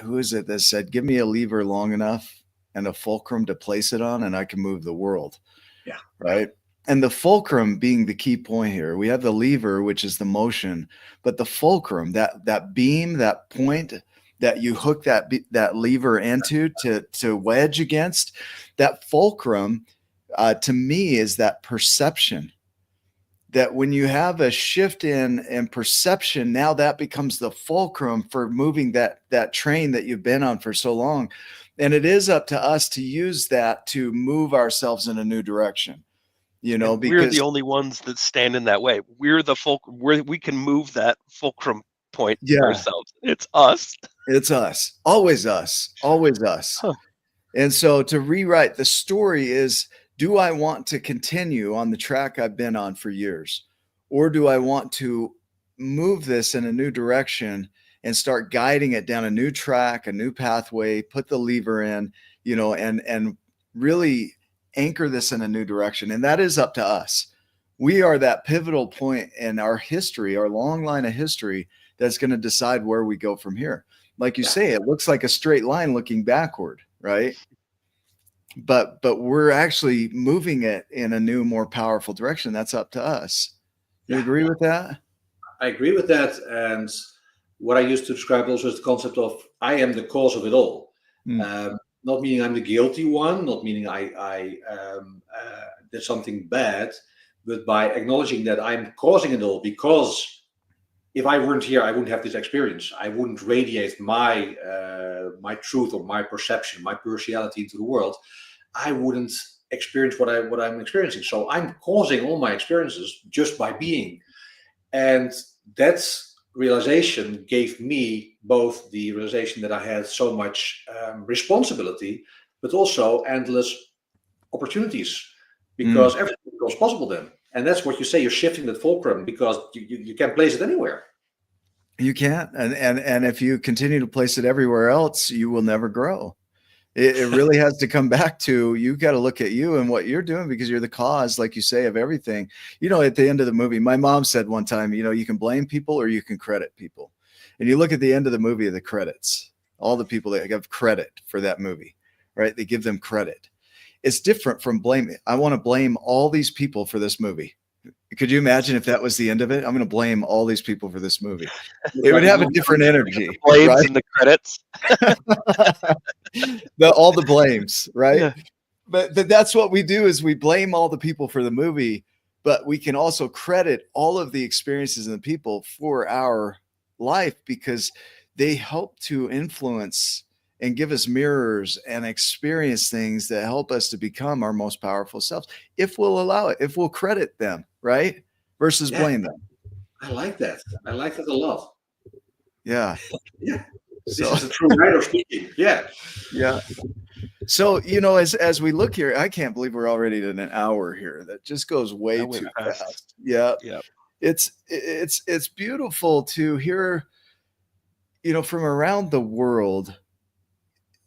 who is it that said, give me a lever long enough and a fulcrum to place it on, and I can move the world. Yeah. Right. And the fulcrum being the key point here. We have the lever, which is the motion, but the fulcrum, that beam, that point that you hook that lever into to wedge against, that fulcrum, to me, is that perception. That when you have a shift in perception, now that becomes the fulcrum for moving that train that you've been on for so long. And it is up to us to use that to move ourselves in a new direction, And we're the only ones that stand in that way. We're the fulcrum. We can move that fulcrum point ourselves. It's us. It's us. Always us. Always us. Huh. And so to rewrite the story is, do I want to continue on the track I've been on for years? Or do I want to move this in a new direction and start guiding it down a new track, a new pathway, put the lever in, and really anchor this in a new direction? And that is up to us. We are that pivotal point in our history, our long line of history, that's going to decide where we go from here. Like you Yeah, say, it looks like a straight line looking backward, right? But we're actually moving it in a new, more powerful direction. That's up to us. You yeah, agree with that? I agree with that. And what I used to describe also is the concept of I am the cause of it all. Mm, Not meaning I'm the guilty one, not meaning did something bad, but by acknowledging that I'm causing it all. Because if I weren't here, I wouldn't have this experience. I wouldn't radiate my truth or my perception, my partiality into the world. I wouldn't experience what I'm experiencing. So I'm causing all my experiences just by being. And that realization gave me both the realization that I had so much responsibility, but also endless opportunities, mm. because everything becomes possible then. And that's what you say, you're shifting that fulcrum, because you can place it anywhere. You can't. And if you continue to place it everywhere else, you will never grow. It really has to come back to, you got to look at you and what you're doing, because you're the cause, like you say, of everything. At the end of the movie, my mom said one time, you can blame people or you can credit people. And you look at the end of the movie, the credits, all the people that give credit for that movie, right? They give them credit. It's different from blaming. I want to blame all these people for this movie. Could you imagine if that was the end of it? I'm going to blame all these people for this movie. It's It would like have a a different energy, Blames right? and the credits. All the blames, right? Yeah. But that's what we do, is we blame all the people for the movie, but we can also credit all of the experiences and the people for our life, because they help to influence and give us mirrors and experience things that help us to become our most powerful selves, if we'll allow it, if we'll credit them, right? Versus yeah, blame them. I like that. I like that a lot. Yeah. Yeah, this So is the true writer speaking. Yeah. yeah. So, as we look here, I can't believe we're already at an hour here. That just goes way That went too fast. fast. Yeah. Yeah. It's beautiful to hear, from around the world.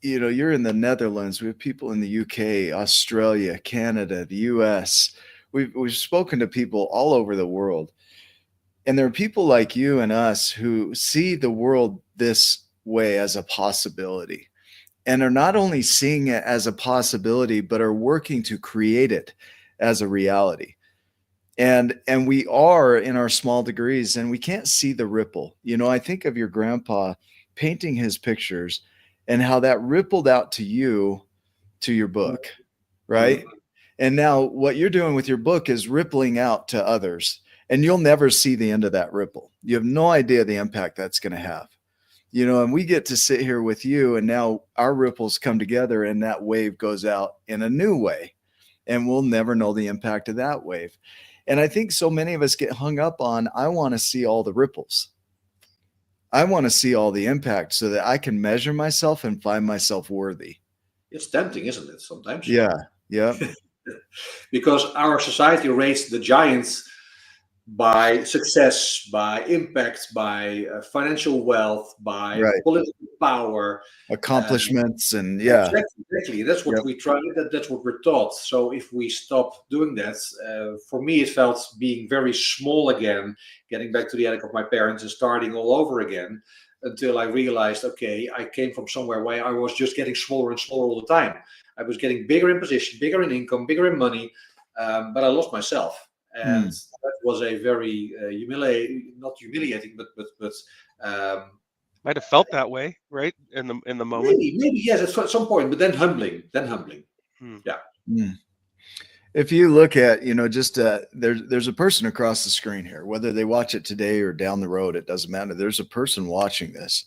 You're in the Netherlands. We have people in the UK, Australia, Canada, the US. We've spoken to people all over the world. And there are people like you and us who see the world this way, as a possibility, and are not only seeing it as a possibility, but are working to create it as a reality. And we are in our small degrees, and we can't see the ripple. I think of your grandpa painting his pictures and how that rippled out to you, to your book, right? Mhm. And now what you're doing with your book is rippling out to others, and you'll never see the end of that ripple. You have no idea the impact that's going to have. And we get to sit here with you, and now our ripples come together and that wave goes out in a new way, and we'll never know the impact of that wave. And I think so many of us get hung up on, I want to see all the ripples. I want to see all the impact so that I can measure myself and find myself worthy. It's tempting, isn't it, sometimes? Yeah. Yeah. Because our society rates the giants by success, by impact, by financial wealth, by Right. political power. Uh, Accomplishments and yeah. exactly. That's what Yep. we try. That's what we're taught. So if we stop doing that, for me, it felt being very small again, getting back to the attic of my parents and starting all over again, until I realized, okay, I came from somewhere where I was just getting smaller and smaller all the time. I was getting bigger in position, bigger in income, bigger in money, but I lost myself. And Hmm. that was a very not humiliating, but Might have felt that way, right? In the moment. maybe yes, at some point, but then humbling, Hmm. Yeah. Hmm. If you look at, just there's a person across the screen here, whether they watch it today or down the road, it doesn't matter. There's a person watching this.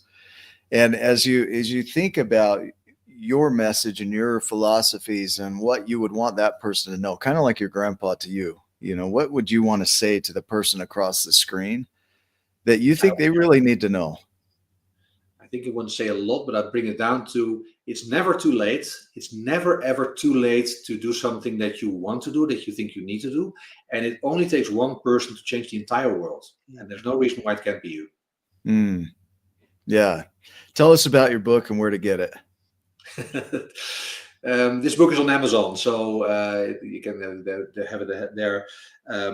And as you think about your message and your philosophies and what you would want that person to know, kind of like your grandpa to you, what would you want to say to the person across the screen that you think they really need to know? I think you want to say a lot, but I bring it down to it's never too late. It's never ever too late to do something that you want to do, that you think you need to do. And it only takes one person to change the entire world. And there's no reason why it can't be you. Mm, yeah. Tell us about your book and where to get it. This book is on Amazon, so you can have it there,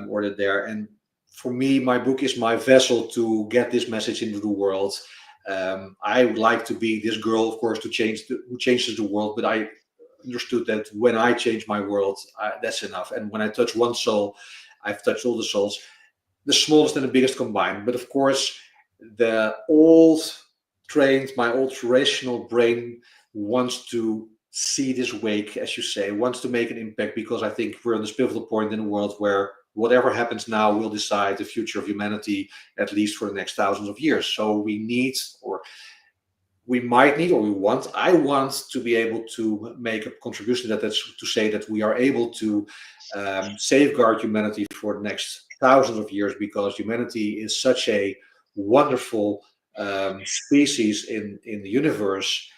order it there. And for me, my book is my vessel to get this message into the world. I would like to be this girl, of course, who changes the world. But I understood that when I change my world, that's enough. And when I touch one soul, I've touched all the souls, the smallest and the biggest combined. But of course, my old rational brain wants to see this wake, as you say, wants to make an impact, because I think we're on this pivotal point in the world where whatever happens now will decide the future of humanity, at least for the next thousands of years. So we need, or we might need, or I want to be able to make a contribution that's to say that we are able to safeguard humanity for the next thousands of years, because humanity is such a wonderful species in the universe.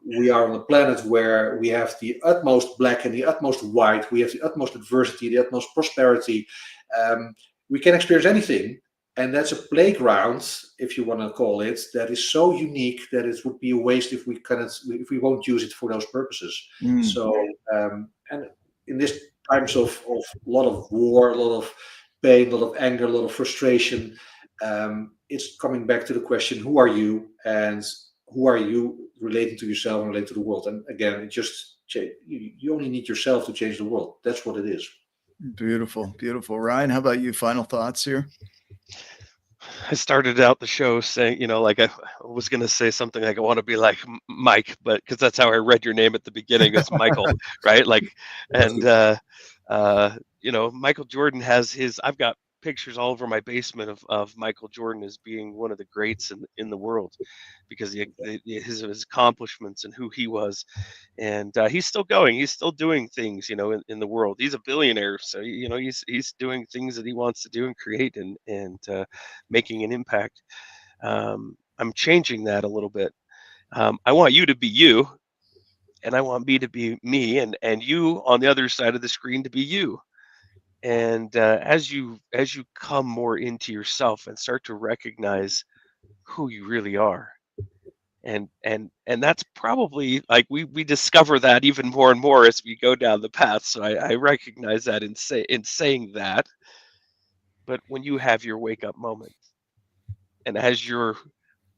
We are on a planet where we have the utmost black and the utmost white. We have the utmost adversity, the utmost prosperity. We can experience anything. And that's a playground, if you want to call it, that is so unique that it would be a waste if we won't use it for those purposes. So, and in these times of a lot of war, a lot of pain, a lot of anger, a lot of frustration, it's coming back to the question: who are you, and who are you relating to yourself and relating to the world? And again, you only need yourself to change the world. That's what it is. Beautiful, beautiful. Ryan, how about you? Final thoughts here? I started out the show saying, like I was going to say something like I want to be like Mike, but because that's how I read your name at the beginning, it's Michael, right? Like, and Michael Jordan has I've got pictures all over my basement of Michael Jordan as being one of the greats in the world, because his accomplishments and who he was. And he's still going. He's still doing things, in the world. He's a billionaire, so he's doing things that he wants to do and create and making an impact. I'm changing that a little bit. I want you to be you, and I want me to be me, and you on the other side of the screen to be you. And as you come more into yourself and start to recognize who you really are, and that's probably like we discover that even more and more as we go down the path. So I recognize that in saying that. But when you have your wake up moment, and as you're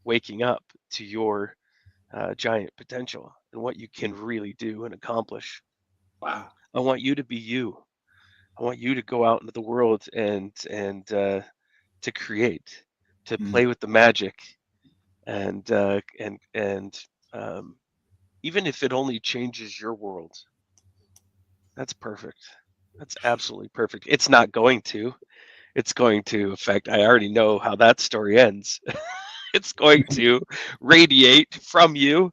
waking up to your giant potential and what you can really do and accomplish, Wow. I want you to be you. I want you to go out into the world and to create, to play with the magic, and even if it only changes your world, that's perfect. That's absolutely perfect. It's not going to. It's going to affect. I already know how that story ends. It's going to radiate from you,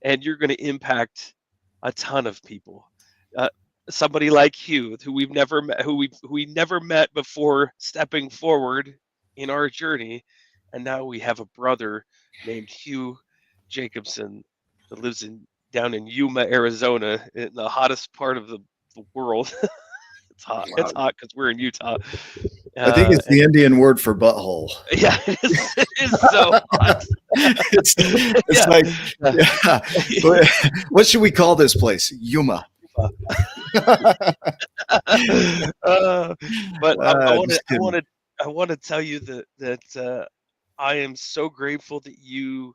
and you're going to impact a ton of people. Uh, Somebody like Hugh, who we never met before stepping forward in our journey, and now we have a brother named Hugh Jacobson that lives down in Yuma, Arizona, in the hottest part of the world. It's hot. Wow. It's hot because we're in Utah. I think it's the Indian word for butthole. Yeah, it is so hot. It's like, yeah. What should we call this place? Yuma. But I want to tell you that I am so grateful that you.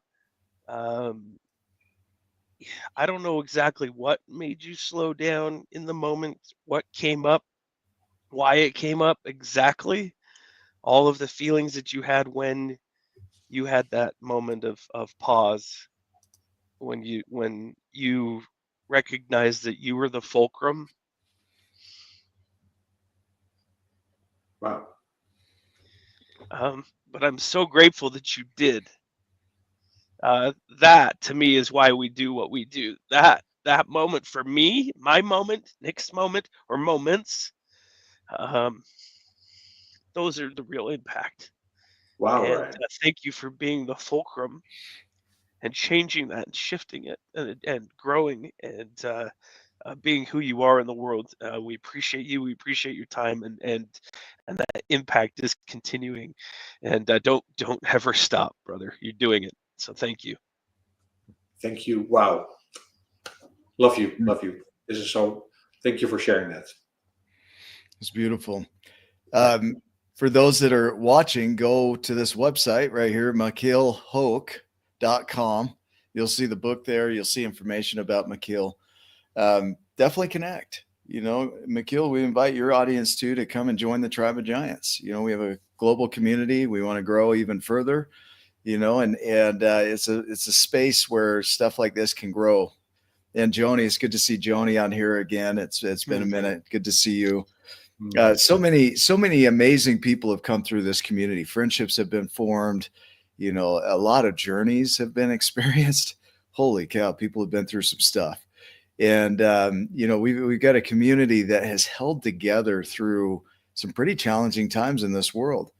I don't know exactly what made you slow down in the moment, what came up, why it came up exactly, all of the feelings that you had when you had that moment of pause, when you recognized that you were the fulcrum. Wow. But I'm so grateful that you did. That to me is why we do what we do. That moment for me, my moment, Nick's moment, or moments, um, those are the real impact. Wow, And Ryan. thank you for being the fulcrum and changing that and shifting it and growing and being who you are in the world. We appreciate you. We appreciate your time, and that impact is continuing. And don't ever stop, brother. You're doing it. So thank you. Thank you. Wow. Love you. Love you. This is so. Thank you for sharing that. It's beautiful. for those that are watching, go to this website right here, MachielHoek.com. You'll see the book there. You'll see information about Machiel. Definitely connect. Machiel, we invite your audience too to come and join the Tribe of Giants. We have a global community. We want to grow even further, and it's a space where stuff like this can grow. And Joni, it's good to see Joni on here again. It's been a minute. Good to see you. So many amazing people have come through this community. Friendships have been formed. A lot of journeys have been experienced. Holy cow, people have been through some stuff. And, we've got a community that has held together through some pretty challenging times in this world.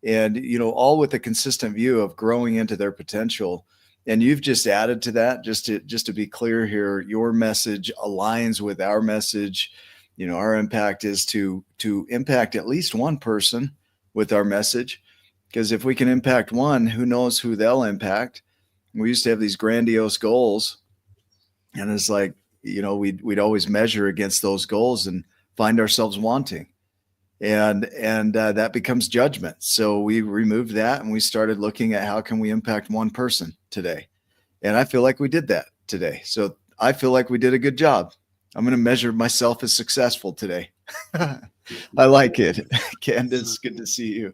And, all with a consistent view of growing into their potential. And you've just added to that, just to be clear here, your message aligns with our message. Our impact is to impact at least one person with our message, because if we can impact one, who knows who they'll impact. We used to have these grandiose goals, and it's like, we'd always measure against those goals and find ourselves wanting, and that becomes judgment. So we removed that and we started looking at how can we impact one person today. And I feel like we did that today. So I feel like we did a good job. I'm going to measure myself as successful today. I like it. Candace, good to see you.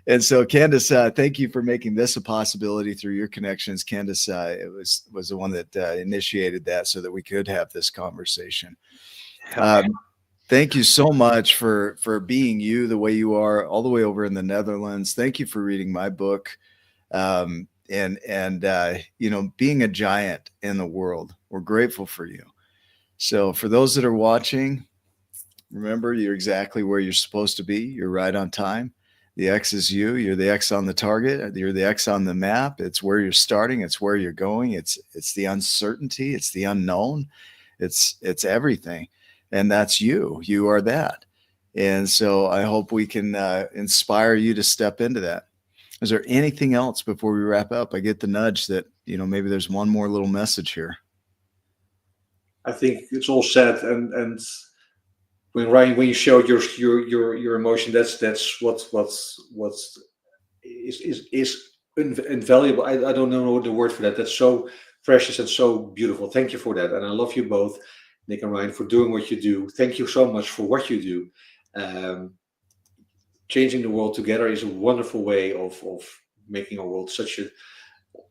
And so Candace, thank you for making this a possibility through your connections. Candace was the one that initiated that so that we could have this conversation. Thank you so much for being you the way you are all the way over in the Netherlands. Thank you for reading my book. And being a giant in the world. We're grateful for you. So for those that are watching, remember, you're exactly where you're supposed to be. You're right on time. The X is you. You're the X on the target. You're the X on the map. It's where you're starting. It's where you're going. It's the uncertainty. It's the unknown. It's everything. And that's you. You are that. And so I hope we can inspire you to step into that. Is there anything else before we wrap up? I get the nudge that, maybe there's one more little message here. I think it's all said, and when Ryan, when you showed your emotion, that's what is invaluable. I don't know the word for that. That's so precious and so beautiful. Thank you for that, and I love you both, Nick and Ryan, for doing what you do. Thank you so much for what you do. Changing the world together is a wonderful way of making our world such a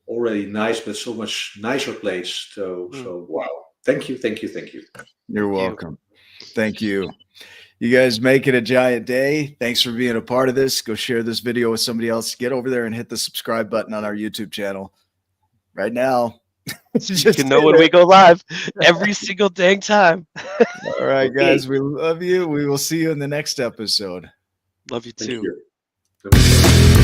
already nice but so much nicer place. So wow. Thank you. You're welcome. Thank you. You guys make it a giant day. Thanks for being a part of this. Go share this video with somebody else. Get over there and hit the subscribe button on our YouTube channel right now. You can know when we go live every single dang time. All right, guys. We love you. We will see you in the next episode. Love you too. Thank you.